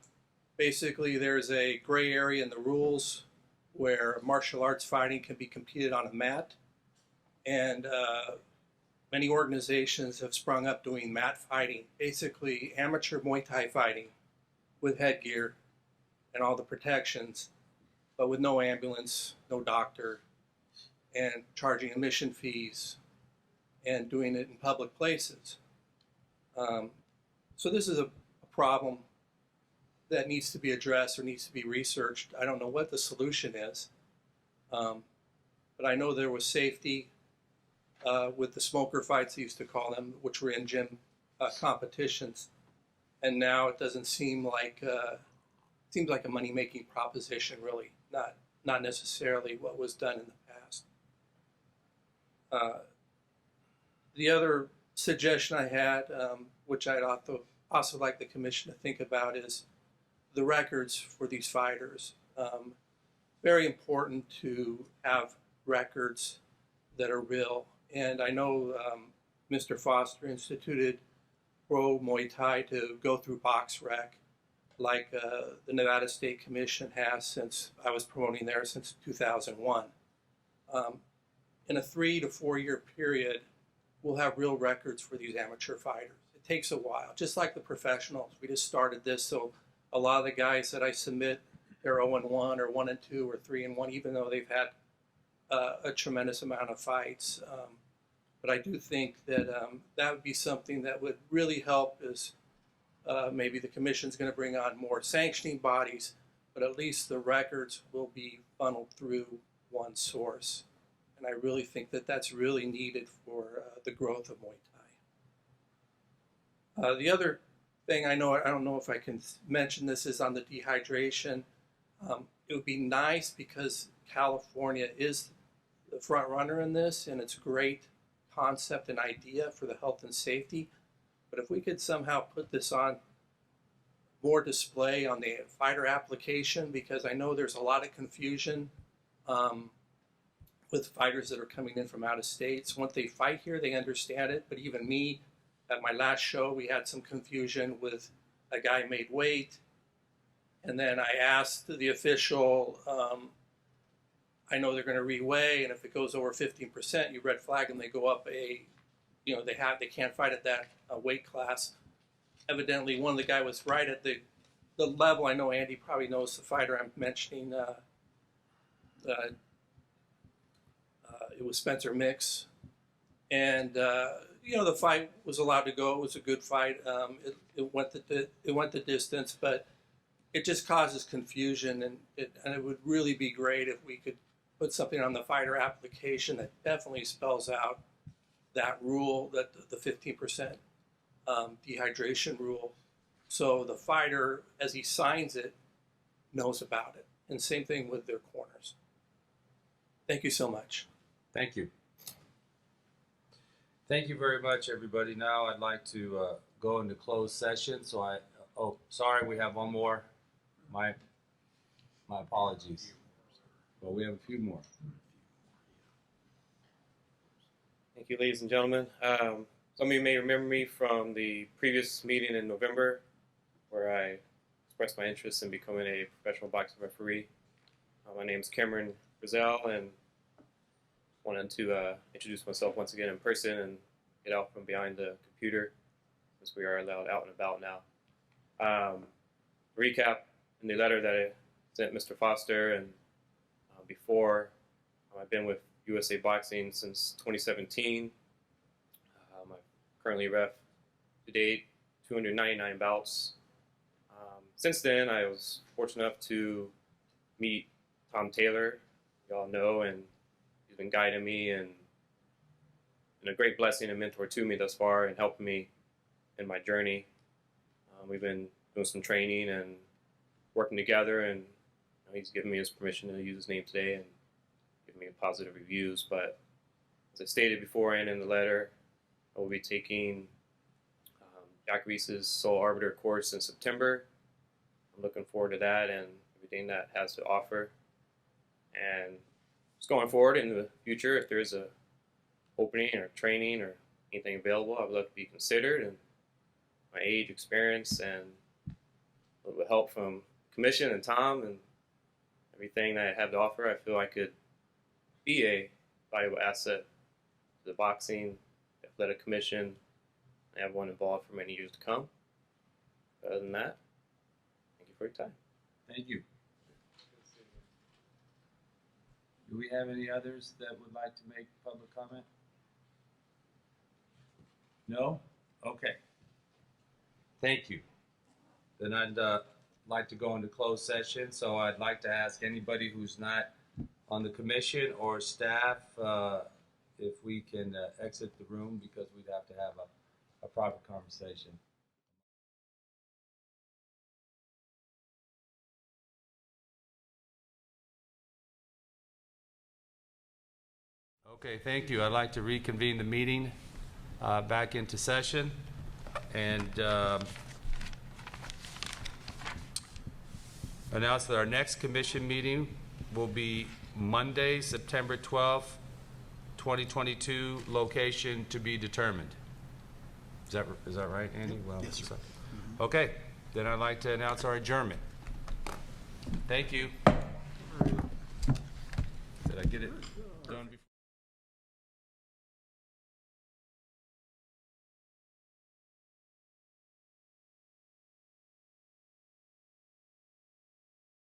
basically there's a gray area in the rules where martial arts fighting can be competed on a mat, and many organizations have sprung up doing mat fighting, basically amateur Muay Thai fighting with headgear and all the protections, but with no ambulance, no doctor, and charging admission fees and doing it in public places. So this is a problem that needs to be addressed or needs to be researched. I don't know what the solution is, but I know there was safety with the smoker fights, they used to call them, which were in gym competitions, and now it doesn't seem like seems like a money-making proposition, really, not necessarily what was done in the past. The other suggestion I had, which I'd also like the commission to think about, is the records for these fighters. Very important to have records that are real. And I know Mr. Foster instituted Pro Muay Thai to go through BoxRec, like the Nevada State Commission has since I was promoting there since 2001. In a 3 to 4 year period, we'll have real records for these amateur fighters. It takes a while, just like the professionals. We just started this, so a lot of the guys that I submit, they're 0-1 or 1-2 or 3-1, even though they've had a tremendous amount of fights. But I do think that that would be something that would really help is maybe the commission's going to bring on more sanctioning bodies, but at least the records will be funneled through one source. And I really think that that's really needed for the growth of Muay Thai. The other thing I don't know if I can mention this, is on the dehydration. It would be nice, because California is the front runner in this, and it's a great concept and idea for the health and safety. But if we could somehow put this on more display on the fighter application, because I know there's a lot of confusion with fighters that are coming in from out of states. Once they fight here, they understand it. But even me, at my last show, we had some confusion with a guy made weight. And then I asked the official, I know they're going to reweigh, and if it goes over 15%, you red flag them, they go up they can't fight at that weight class. Evidently, one of the guy was right at the level. I know Andy probably knows the fighter I'm mentioning. It was Spencer Mix, and the fight was allowed to go. It was a good fight. It went the distance, but it just causes confusion, and it would really be great if we could put something on the fighter application that definitely spells out that rule, that the 15% dehydration rule, so the fighter, as he signs it, knows about it. And same thing with their corners. Thank you so much. Thank you. Thank you very much, everybody. Now I'd like to go into closed session. Sorry, we have one more. My apologies. Well, we have a few more. Thank you, ladies and gentlemen. Some of you may remember me from the previous meeting in November, where I expressed my interest in becoming a professional boxing referee. My name is Cameron Frizzell, and wanted to introduce myself once again in person and get out from behind the computer, since we are allowed out and about now. Recap, in the letter that I sent Mr. Foster, and before, I've been with USA Boxing since 2017. I currently ref to date 299 bouts. Since then, I was fortunate enough to meet Tom Taylor, you all know, and he's been guiding me and a great blessing and mentor to me thus far, and helping me in my journey. We've been doing some training and working together, and he's given me his permission to use his name today and giving me positive reviews. But as I stated before and in the letter, I will be taking Jack Reese's Sole Arbiter course in September. I'm looking forward to that and everything that has to offer. And just going forward in the future, if there's a opening or training or anything available, I would love to be considered. And my age, experience, and a little bit of help from Commission and Tom and everything that I have to offer, I feel I could be a valuable asset to the boxing, athletic commission, and have one involved for many years to come. Other than that, thank you for your time. Thank you. Do we have any others that would like to make public comment? No? Okay. Thank you. Then I'd like to go into closed session, so I'd like to ask anybody who's not on the commission or staff if we can exit the room, because we'd have to have a proper conversation. Okay, thank you. I'd like to reconvene the meeting back into session, and announce that our next commission meeting will be Monday, September 12th, 2022, location to be determined. Is that right, Andy? Well, yes, sir. Okay, then I'd like to announce our adjournment. Thank you. Did I get it done before?